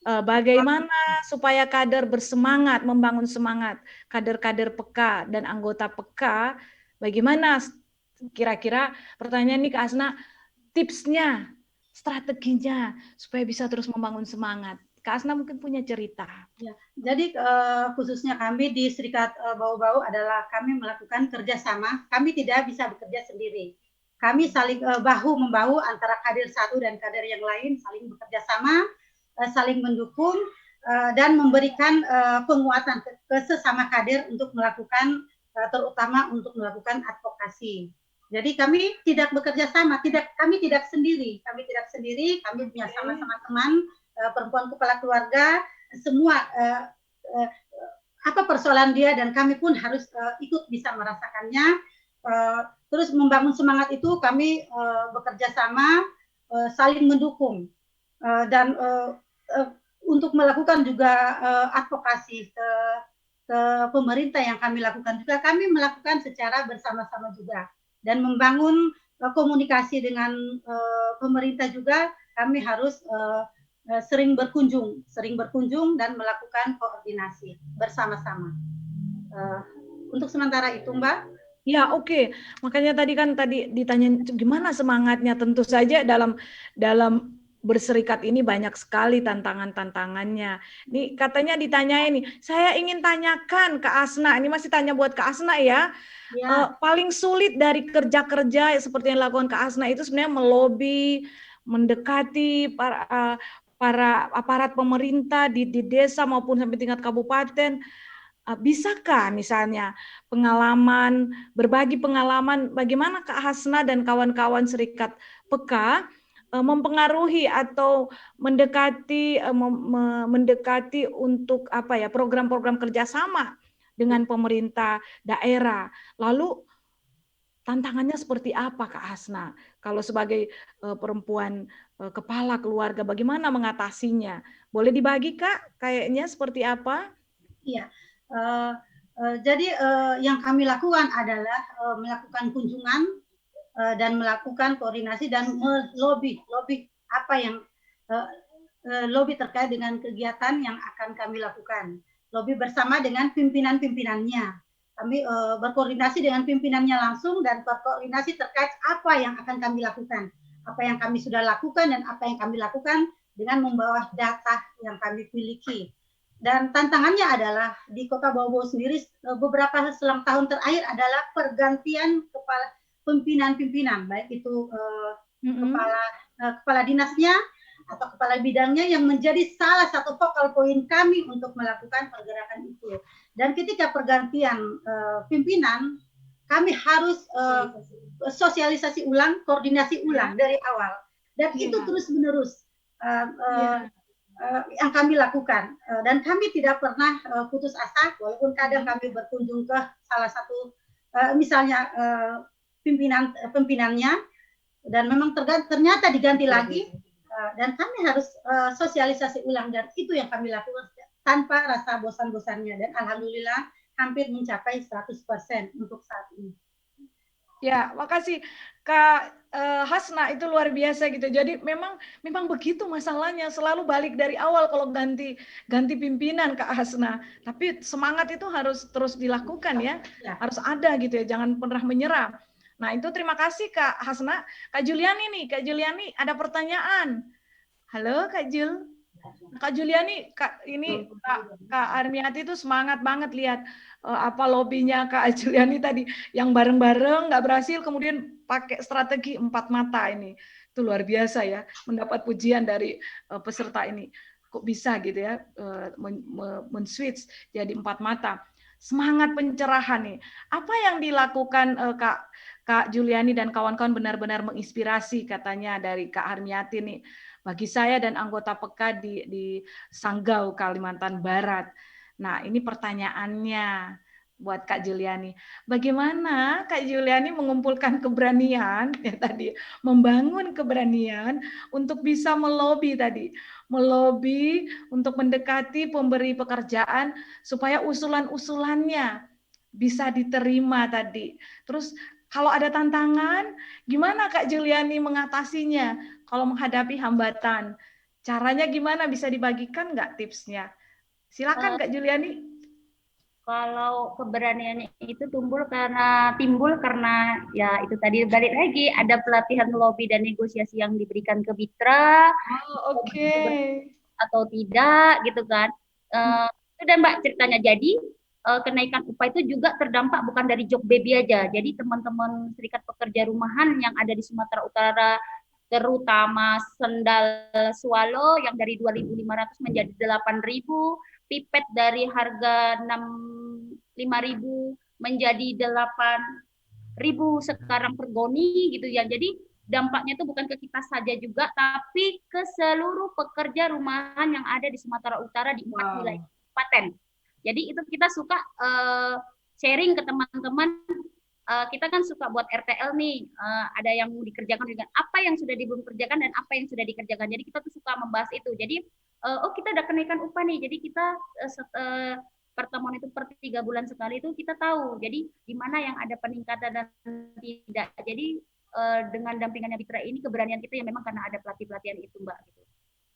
Bagaimana supaya kader bersemangat, membangun semangat, kader-kader Peka dan anggota Peka, bagaimana kira-kira pertanyaan ini Kak Hasna, tipsnya, strateginya supaya bisa terus membangun semangat. Kak Asna mungkin punya cerita. Ya, jadi khususnya kami di Serikat Bau-Bau adalah kami melakukan kerjasama. Kami tidak bisa bekerja sendiri. Kami saling bahu-membahu antara kader satu dan kader yang lain, saling bekerja sama, saling mendukung, dan memberikan penguatan ke sesama kader untuk melakukan, terutama untuk melakukan advokasi. Jadi kami tidak bekerja sama, kami tidak sendiri, kami punya sama-sama teman, perempuan kepala keluarga, semua apa persoalan dia dan kami pun harus ikut bisa merasakannya. Terus membangun semangat itu kami bekerja sama, saling mendukung, dan untuk melakukan juga advokasi ke pemerintah yang kami lakukan juga kami melakukan secara bersama-sama juga dan membangun komunikasi dengan pemerintah juga, kami harus sering berkunjung dan melakukan koordinasi bersama-sama. Untuk sementara itu, Mbak. Ya, oke. Makanya tadi ditanya gimana semangatnya. Tentu saja dalam berserikat ini banyak sekali tantangannya. Nih katanya ditanyain nih, saya ingin tanyakan ke Asna. Ini masih tanya buat Kak Asna ya. Paling sulit dari kerja-kerja seperti yang dilakukan Kak Asna itu sebenarnya melobi, mendekati para aparat pemerintah di desa maupun sampai tingkat kabupaten. Bisakah misalnya berbagi pengalaman bagaimana Kak Hasna dan kawan-kawan Serikat Peka mempengaruhi atau mendekati untuk program-program kerjasama dengan pemerintah daerah. Lalu tantangannya seperti apa Kak Hasna? Kalau sebagai perempuan kepala keluarga, bagaimana mengatasinya? Boleh dibagi Kak? Kayaknya seperti apa? Iya. Jadi yang kami lakukan adalah melakukan kunjungan dan melakukan koordinasi dan melobi apa yang lobi terkait dengan kegiatan yang akan kami lakukan. Lobi bersama dengan pimpinan-pimpinannya. Kami berkoordinasi dengan pimpinannya langsung dan berkoordinasi terkait apa yang akan kami lakukan, apa yang kami sudah lakukan dan apa yang kami lakukan dengan membawa data yang kami miliki. Dan tantangannya adalah di Kota Bau-Bau sendiri beberapa selang tahun terakhir adalah pergantian kepala pimpinan, baik itu kepala dinasnya atau kepala bidangnya yang menjadi salah satu focal point kami untuk melakukan pergerakan itu. Dan ketika pergantian pimpinan, kami harus sosialisasi ulang, koordinasi ulang dari awal. Dan itu terus-menerus. Yang kami lakukan dan kami tidak pernah putus asa walaupun kadang kami berkunjung ke salah satu misalnya pimpinannya dan memang ternyata diganti lagi dan kami harus sosialisasi ulang dan itu yang kami lakukan tanpa rasa bosan-bosannya dan alhamdulillah hampir mencapai 100% untuk saat ini. Ya, makasih Kak Hasna, itu luar biasa gitu. Jadi memang begitu masalahnya, selalu balik dari awal kalau ganti pimpinan Kak Hasna. Tapi semangat itu harus terus dilakukan ya. Harus ada gitu ya, jangan pernah menyerah. Nah, itu terima kasih Kak Hasna. Kak Juliani ada pertanyaan. Halo Kak Jul. Kak Juliani, Kak Armiati itu semangat banget lihat apa lobbynya Kak Juliani tadi yang bareng-bareng nggak berhasil kemudian pakai strategi 4 mata ini. Itu luar biasa ya, mendapat pujian dari peserta ini. Kok bisa gitu ya men-switch jadi 4 mata. Semangat pencerahan nih. Apa yang dilakukan Kak Juliani dan kawan-kawan benar-benar menginspirasi katanya dari Kak Armiati nih. Bagi saya dan anggota PEKA di Sanggau, Kalimantan Barat. Nah, ini pertanyaannya buat Kak Juliani. Bagaimana Kak Juliani mengumpulkan keberanian, ya tadi, membangun keberanian untuk bisa melobi untuk mendekati pemberi pekerjaan supaya usulan-usulannya bisa diterima tadi. Terus kalau ada tantangan, gimana Kak Juliani mengatasinya? Kalau menghadapi hambatan, caranya gimana? Bisa dibagikan nggak tipsnya? Silakan Kak Juliani. Kalau keberaniannya itu timbul karena ya itu tadi balik lagi ada pelatihan lobby dan negosiasi yang diberikan ke Bitra. Atau tidak gitu kan. Itu dan Mbak ceritanya. Jadi kenaikan upah itu juga terdampak bukan dari job baby aja. Jadi teman-teman serikat pekerja rumahan yang ada di Sumatera Utara terutama sendal swallow yang dari 2.500 menjadi 8.000, pipet dari harga 5.000 menjadi 8.000 sekarang per goni gitu ya. Jadi dampaknya itu bukan ke kita saja juga, tapi ke seluruh pekerja rumahan yang ada di Sumatera Utara di 4 wilayah kabupaten. Jadi itu kita suka sharing ke teman-teman. Kita kan suka buat RTL nih, ada yang dikerjakan dengan apa yang sudah belum kerjakan dan apa yang sudah dikerjakan. Jadi kita tuh suka membahas itu. Jadi kita udah kenaikan upah nih. Jadi kita pertemuan itu per 3 bulan sekali itu kita tahu. Jadi di mana yang ada peningkatan dan tidak. Jadi dengan dampingannya Bitra ini keberanian kita ya memang karena ada pelatihan itu Mbak. Gitu.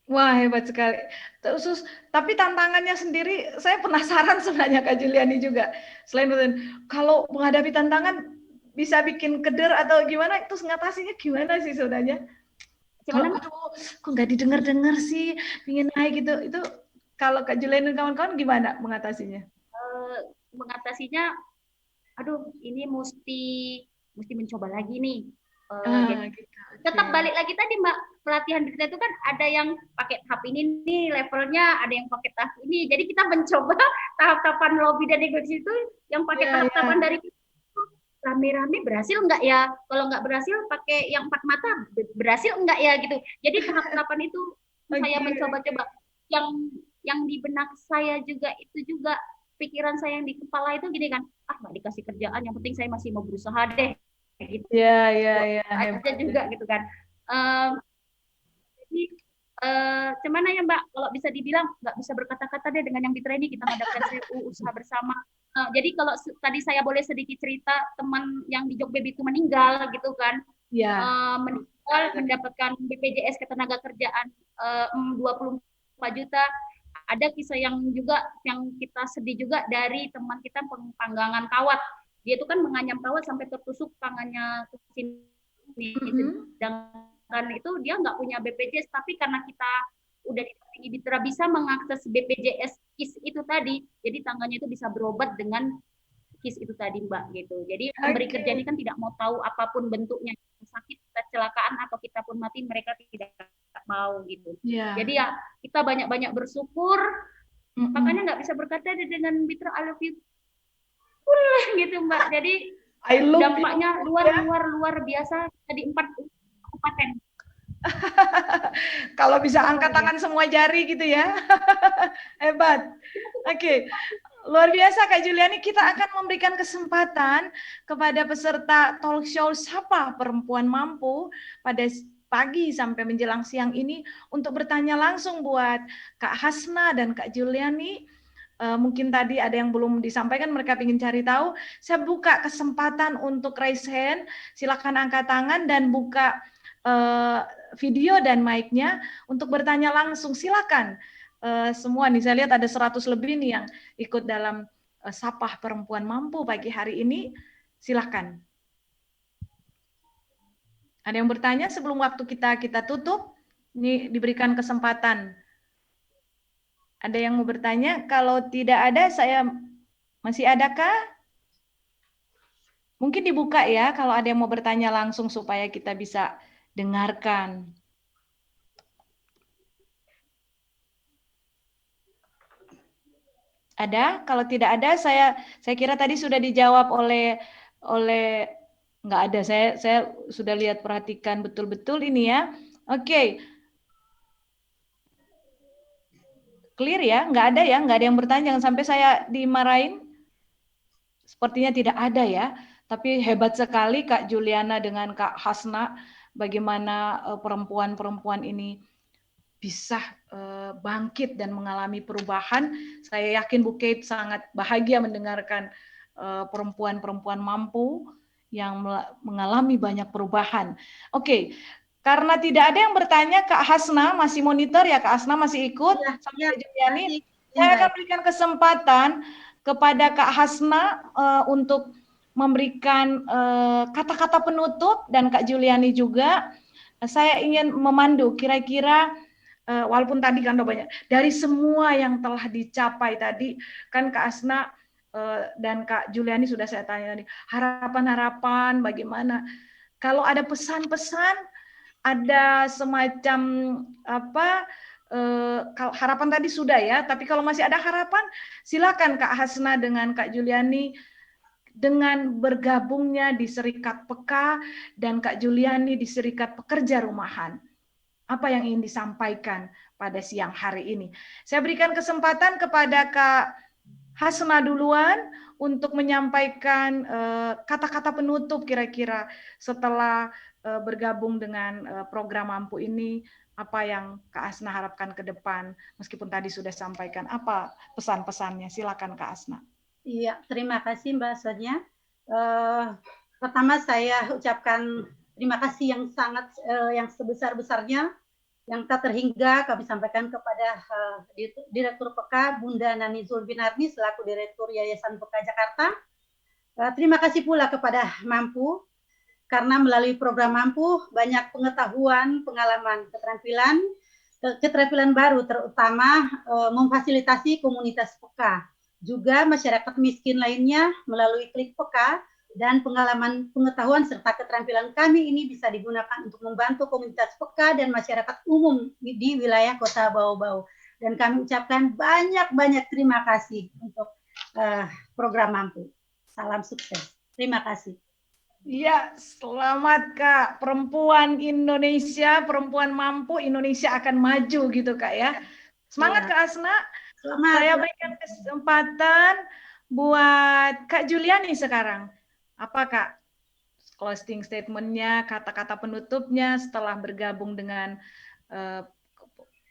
Wah, hebat sekali. Terus, tapi tantangannya sendiri, saya penasaran sebenarnya Kak Juliani juga. Selain itu, kalau menghadapi tantangan bisa bikin keder atau gimana, itu ngatasinya gimana sih sebenarnya? Kalau aduh, kok nggak didengar-dengar sih, ingin naik gitu. Itu kalau Kak Juliani dan kawan-kawan gimana mengatasinya? Mengatasinya, aduh, ini mesti mencoba lagi nih. Gitu. Tetap balik lagi tadi Mbak, pelatihan kita itu kan ada yang pakai tahap ini nih levelnya, ada yang pakai tahap ini. Jadi kita mencoba tahap-tahapan lobby dan negosiasi itu yang pakai tahap-tahapan dari itu rame-rame berhasil enggak ya? Kalau enggak berhasil pakai yang 4 mata berhasil enggak ya gitu. Jadi tahap-tahapan itu saya mencoba-coba. Yang di benak saya juga itu juga pikiran saya yang di kepala itu gini kan, nggak dikasih kerjaan, yang penting saya masih mau berusaha deh. Gitu. Ya. Aja juga gitu kan. Jadi cuman ya Mbak, kalau bisa dibilang nggak bisa berkata-kata deh dengan yang Bitra ini, kita mengadakan usaha bersama. Jadi kalau tadi saya boleh sedikit cerita, teman yang di Jogbeb itu meninggal gitu kan, meninggal mendapatkan BPJS ketenagakerjaan 24 juta. Ada kisah yang juga yang kita sedih juga dari teman kita penganggangan kawat. Dia itu kan menganyam kawat sampai tertusuk tangannya ke sini. Sedangkan itu dia nggak punya BPJS, tapi karena kita udah didampingi Bitra bisa mengakses BPJS KIS itu tadi, jadi tangannya itu bisa berobat dengan KIS itu tadi Mbak gitu. Jadi pemberi kerja ini kan tidak mau tahu apapun bentuknya, sakit, kecelakaan atau kita pun mati, mereka tidak mau gitu. Jadi ya kita banyak-banyak bersyukur. Makanya nggak bisa berkata dengan Bitra I love you gitu Mbak. Jadi dampaknya luar biasa di 4 kabupaten. Kalau bisa angkat tangan semua jari gitu ya. Hebat. Oke. Luar biasa Kak Juliani, kita akan memberikan kesempatan kepada peserta talk show Sapa Perempuan Mampu pada pagi sampai menjelang siang ini untuk bertanya langsung buat Kak Hasna dan Kak Juliani. Mungkin tadi ada yang belum disampaikan, mereka ingin cari tahu. Saya buka kesempatan untuk raise hand, silakan angkat tangan dan buka video dan mic-nya untuk bertanya langsung. Silakan. Semua nih, saya lihat ada 100 lebih nih yang ikut dalam Sapa Perempuan Mampu pagi hari ini. Silakan. Ada yang bertanya sebelum waktu kita tutup? Ini diberikan kesempatan. Ada yang mau bertanya? Kalau tidak ada, saya masih adakah? Mungkin dibuka ya, kalau ada yang mau bertanya langsung supaya kita bisa dengarkan. Ada? Kalau tidak ada, saya kira tadi sudah dijawab oleh nggak ada. Saya sudah lihat, perhatikan betul-betul ini ya. Oke. Clear ya? Nggak ada ya? Nggak ada yang bertanya. Jangan sampai saya dimarahin. Sepertinya tidak ada ya. Tapi hebat sekali Kak Juliana dengan Kak Hasna. Bagaimana perempuan-perempuan ini bisa bangkit dan mengalami perubahan. Saya yakin Bu Kate sangat bahagia mendengarkan perempuan-perempuan mampu yang mengalami banyak perubahan. Oke, karena tidak ada yang bertanya, Kak Hasna masih monitor ya, Kak Hasna masih ikut sampai Juliani. Saya akan berikan kesempatan kepada Kak Hasna untuk memberikan kata-kata penutup dan Kak Juliani juga. Saya ingin memandu kira-kira walaupun tadi kan banyak dari semua yang telah dicapai tadi kan Kak Hasna dan Kak Juliani sudah saya tanya tadi harapan-harapan bagaimana kalau ada pesan-pesan ada semacam apa harapan tadi sudah ya tapi kalau masih ada harapan silakan Kak Hasna dengan Kak Juliani dengan bergabungnya di Serikat Peka dan Kak Juliani di Serikat Pekerja Rumahan. Apa yang ingin disampaikan pada siang hari ini? Saya berikan kesempatan kepada Kak Hasna duluan untuk menyampaikan kata-kata penutup kira-kira setelah bergabung dengan program Mampu ini. Apa yang Kak Hasna harapkan ke depan? Meskipun tadi sudah sampaikan, apa pesan-pesannya? Silakan Kak Hasna. Iya, terima kasih Mbak Sonia. Pertama saya ucapkan terima kasih yang sangat yang sebesar-besarnya yang tak terhingga kami sampaikan kepada Direktur PK Bunda Nani Zulbinarni selaku Direktur Yayasan PK Jakarta. Terima kasih pula kepada Mampu karena melalui program Mampu banyak pengetahuan, pengalaman, keterampilan baru terutama memfasilitasi komunitas PK. Juga masyarakat miskin lainnya melalui Klik PK dan pengetahuan serta keterampilan kami ini bisa digunakan untuk membantu komunitas PK dan masyarakat umum di wilayah Kota Bau-Bau. Dan kami ucapkan banyak-banyak terima kasih untuk program Mampu. Salam sukses. Terima kasih. Ya, selamat Kak. Perempuan Indonesia, perempuan mampu, Indonesia akan maju gitu Kak ya. Semangat Ya. Kak Hasna. Selamat. Saya berikan kesempatan buat Kak Juliani sekarang. Apa Kak closing statement-nya, kata-kata penutupnya setelah bergabung dengan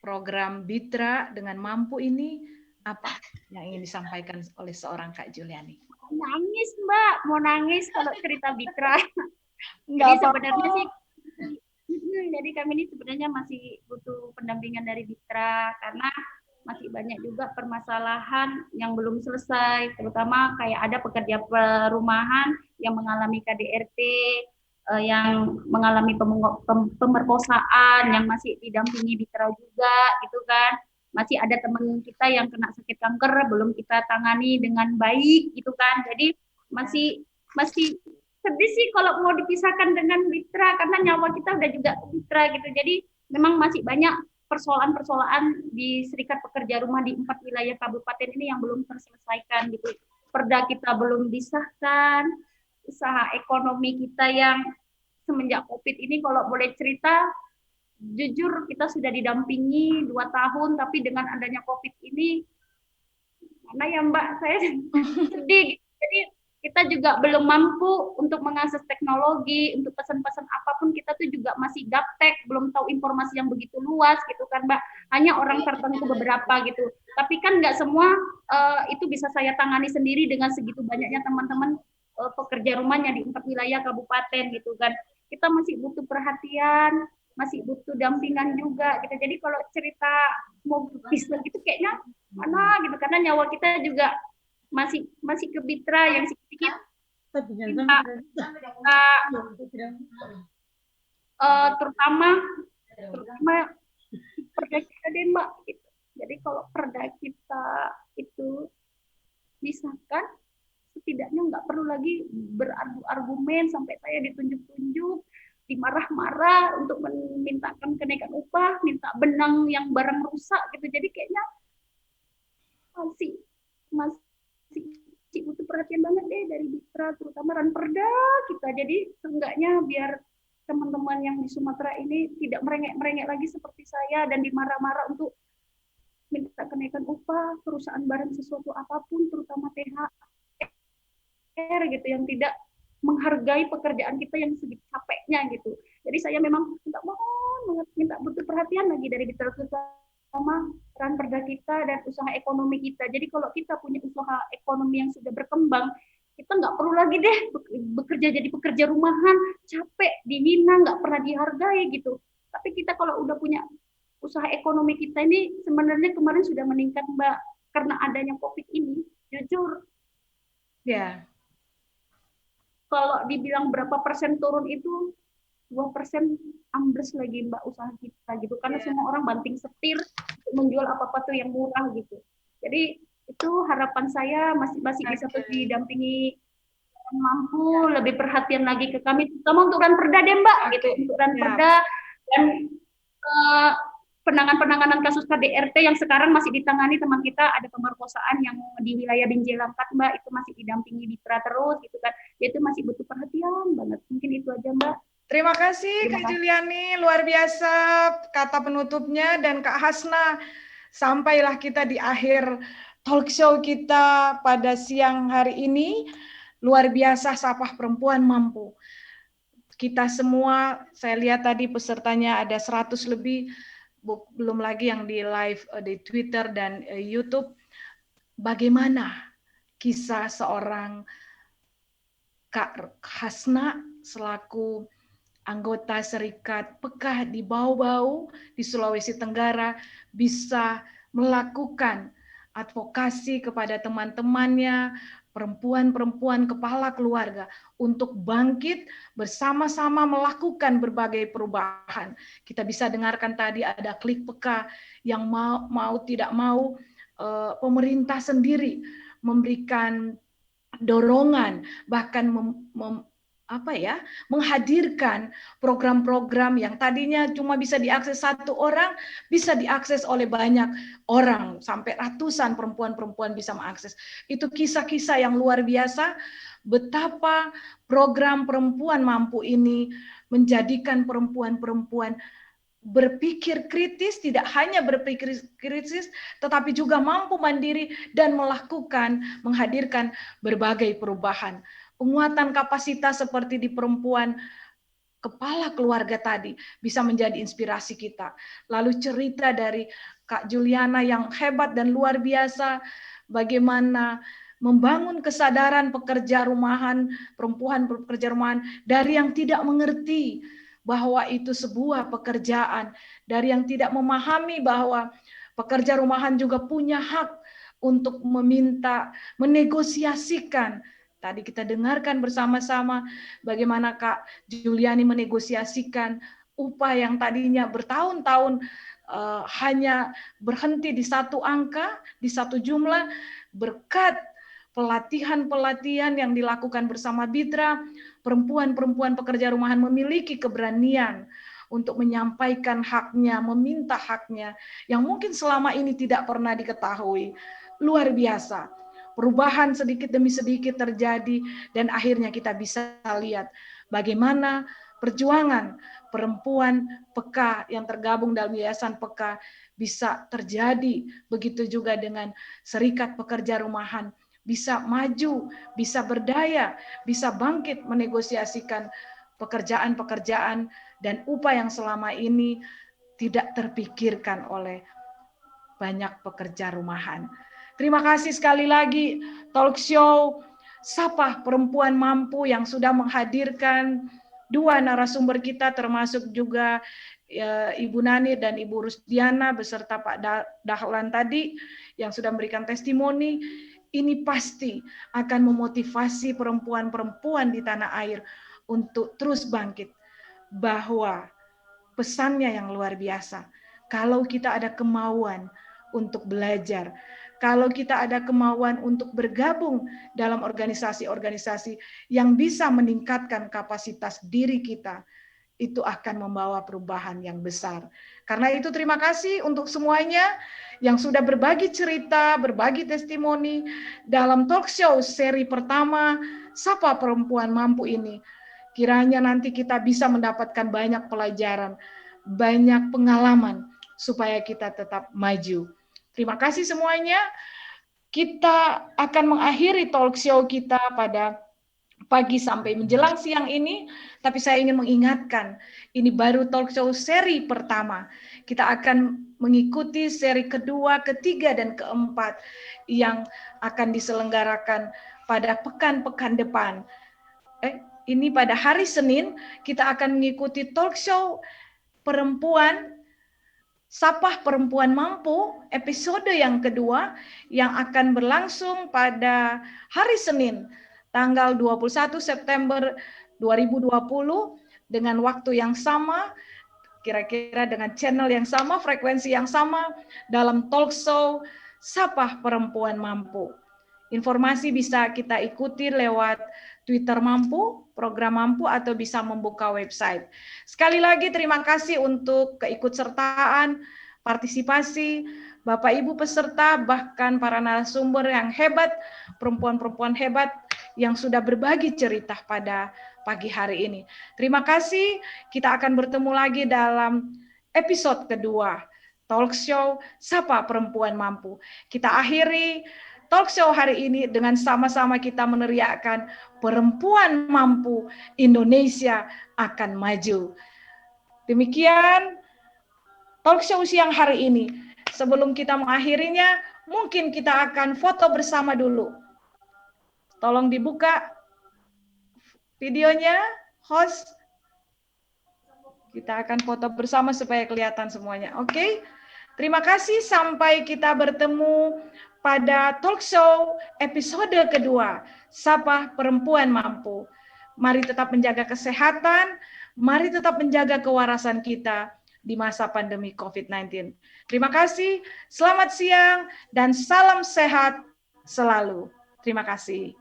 program Bitra dengan Mampu ini, apa yang ingin disampaikan oleh seorang Kak Juliani? Nangis Mbak, mau nangis kalau cerita Bitra. Nggak Jadi apa-apa. sebenarnya sih, jadi kami ini sebenarnya masih butuh pendampingan dari Bitra karena masih banyak juga permasalahan yang belum selesai, terutama kayak ada pekerja perumahan yang mengalami KDRT, yang mengalami pemerkosaan, yang masih didampingi Bitra juga, gitu kan. Masih ada teman kita yang kena sakit kanker belum kita tangani dengan baik, gitu kan. Jadi masih sedih sih kalau mau dipisahkan dengan Bitra karena nyawa kita udah juga Bitra gitu. Jadi memang masih banyak persoalan-persoalan di Serikat Pekerja Rumah di 4 wilayah kabupaten ini yang belum terselesaikan gitu. Perda kita belum disahkan, usaha ekonomi kita yang semenjak COVID ini kalau boleh cerita, jujur kita sudah didampingi 2 tahun, tapi dengan adanya COVID ini, mana ya Mbak, saya sedih. Jadi kita juga belum mampu untuk mengakses teknologi, untuk pesan-pesan apapun kita tuh juga masih gaptek, belum tahu informasi yang begitu luas gitu kan Mbak, hanya orang tertentu beberapa gitu. Tapi kan nggak semua itu bisa saya tangani sendiri dengan segitu banyaknya teman-teman pekerja rumahnya di 4 wilayah kabupaten gitu kan. Kita masih butuh perhatian, masih butuh dampingan juga gitu. Jadi kalau cerita mau bisa gitu kayaknya mana gitu, karena nyawa kita juga masih ke Bitra yang sedikit terutama perda kita deh Mbak gitu. Jadi kalau perda kita itu disahkan, setidaknya nggak perlu lagi berargumen sampai saya ditunjuk-tunjuk, dimarah-marah untuk memintakan kenaikan upah, minta benang yang barang rusak gitu. Jadi kayaknya masih butuh perhatian banget deh dari Bitra, terutama Ranperda kita. Jadi seenggaknya biar teman-teman yang di Sumatera ini tidak merengek-merengek lagi seperti saya dan dimarah-marah untuk minta kenaikan upah, perusahaan barang sesuatu apapun, terutama THR gitu, yang tidak menghargai pekerjaan kita yang sedikit capeknya gitu. Jadi saya memang minta butuh perhatian lagi dari Bitra, sama Ranperda kita dan usaha ekonomi kita. Jadi kalau kita punya usaha ekonomi yang sudah berkembang, kita nggak perlu lagi deh bekerja jadi pekerja rumahan, capek, dihina, nggak pernah dihargai gitu. Tapi kita kalau udah punya usaha ekonomi kita ini sebenarnya kemarin sudah meningkat Mbak, karena adanya COVID ini, jujur. Ya. Kalau dibilang berapa persen turun itu 2% ambles lagi Mbak usaha kita gitu, karena semua orang banting setir menjual apa-apa tuh yang murah gitu. Jadi itu harapan saya masih bisa terus didampingi Mampu, lebih perhatian lagi ke kami, terutama untuk Ranperda deh Mbak gitu, untuk Ranperda dan penanganan kasus KDRT yang sekarang masih ditangani teman kita, ada pemerkosaan yang di wilayah Binjai-Langkat Mbak, itu masih didampingi Bitra terus gitu kan. Itu masih butuh perhatian banget. Mungkin itu aja Mbak. Terima kasih Kak Juliani, luar biasa kata penutupnya, dan Kak Hasna. Sampailah kita di akhir talk show kita pada siang hari ini. Luar biasa Sapah Perempuan Mampu. Kita semua, saya lihat tadi pesertanya ada 100 lebih, belum lagi yang di live di Twitter dan YouTube. Bagaimana kisah seorang Kak Hasna selaku anggota Serikat Pekah di Bau-Bau di Sulawesi Tenggara bisa melakukan advokasi kepada teman-temannya, perempuan-perempuan kepala keluarga untuk bangkit bersama-sama melakukan berbagai perubahan. Kita bisa dengarkan tadi ada Klik Peka yang mau tidak mau pemerintah sendiri memberikan dorongan, bahkan menghadirkan program-program yang tadinya cuma bisa diakses satu orang, bisa diakses oleh banyak orang, sampai ratusan perempuan-perempuan bisa mengakses. Itu kisah-kisah yang luar biasa, betapa program perempuan mampu ini menjadikan perempuan-perempuan berpikir kritis, tidak hanya berpikir kritis, tetapi juga mampu mandiri dan menghadirkan berbagai perubahan. Penguatan kapasitas seperti di perempuan kepala keluarga tadi bisa menjadi inspirasi kita. Lalu cerita dari Kak Juliana yang hebat dan luar biasa, bagaimana membangun kesadaran pekerja rumahan, perempuan pekerja rumahan dari yang tidak mengerti bahwa itu sebuah pekerjaan, dari yang tidak memahami bahwa pekerja rumahan juga punya hak untuk meminta, menegosiasikan. Tadi kita dengarkan bersama-sama bagaimana Kak Juliani menegosiasikan upah yang tadinya bertahun-tahun hanya berhenti di satu angka, di satu jumlah, berkat pelatihan-pelatihan yang dilakukan bersama Bitra, perempuan-perempuan pekerja rumahan memiliki keberanian untuk menyampaikan haknya, meminta haknya, yang mungkin selama ini tidak pernah diketahui. Luar biasa. Perubahan sedikit demi sedikit terjadi, dan akhirnya kita bisa lihat bagaimana perjuangan perempuan peka yang tergabung dalam Yayasan Peka bisa terjadi. Begitu juga dengan Serikat Pekerja Rumahan, bisa maju, bisa berdaya, bisa bangkit menegosiasikan pekerjaan-pekerjaan dan upah yang selama ini tidak terpikirkan oleh banyak pekerja rumahan. Terima kasih sekali lagi talk show Sapa Perempuan Mampu yang sudah menghadirkan dua narasumber kita, termasuk juga Ibu Nani dan Ibu Rusdiana beserta Pak Dahlan tadi yang sudah memberikan testimoni. Ini pasti akan memotivasi perempuan-perempuan di tanah air untuk terus bangkit, bahwa pesannya yang luar biasa. Kalau kita ada kemauan untuk belajar, kalau kita ada kemauan untuk bergabung dalam organisasi-organisasi yang bisa meningkatkan kapasitas diri kita, itu akan membawa perubahan yang besar. Karena itu terima kasih untuk semuanya yang sudah berbagi cerita, berbagi testimoni dalam talk show seri pertama Sapa Perempuan Mampu ini. Kiranya nanti kita bisa mendapatkan banyak pelajaran, banyak pengalaman, supaya kita tetap maju. Terima kasih semuanya. Kita akan mengakhiri talk show kita pada pagi sampai menjelang siang ini, tapi saya ingin mengingatkan, ini baru talk show seri pertama. Kita akan mengikuti seri kedua, ketiga, dan keempat yang akan diselenggarakan pada pekan-pekan depan. Ini pada hari Senin, kita akan mengikuti talk show perempuan, Sapa Perempuan Mampu, episode yang kedua, yang akan berlangsung pada hari Senin, tanggal 21 September 2020, dengan waktu yang sama, kira-kira dengan channel yang sama, frekuensi yang sama, dalam talk show Sapa Perempuan Mampu. Informasi bisa kita ikuti lewat Twitter Mampu, program Mampu, atau bisa membuka website. Sekali lagi terima kasih untuk keikutsertaan, partisipasi, Bapak Ibu peserta, bahkan para narasumber yang hebat, perempuan-perempuan hebat yang sudah berbagi cerita pada pagi hari ini. Terima kasih, kita akan bertemu lagi dalam episode kedua, Talk Show Sapa Perempuan Mampu. Kita akhiri talk show hari ini dengan sama-sama kita meneriakkan perempuan mampu, Indonesia akan maju. Demikian talk show siang hari ini. Sebelum kita mengakhirinya, mungkin kita akan foto bersama dulu. Tolong dibuka videonya, host. Kita akan foto bersama supaya kelihatan semuanya. Oke? Terima kasih, sampai kita bertemu pada talk show episode kedua, Sapa Perempuan Mampu. Mari tetap menjaga kesehatan, mari tetap menjaga kewarasan kita di masa pandemi COVID-19. Terima kasih, selamat siang, dan salam sehat selalu. Terima kasih.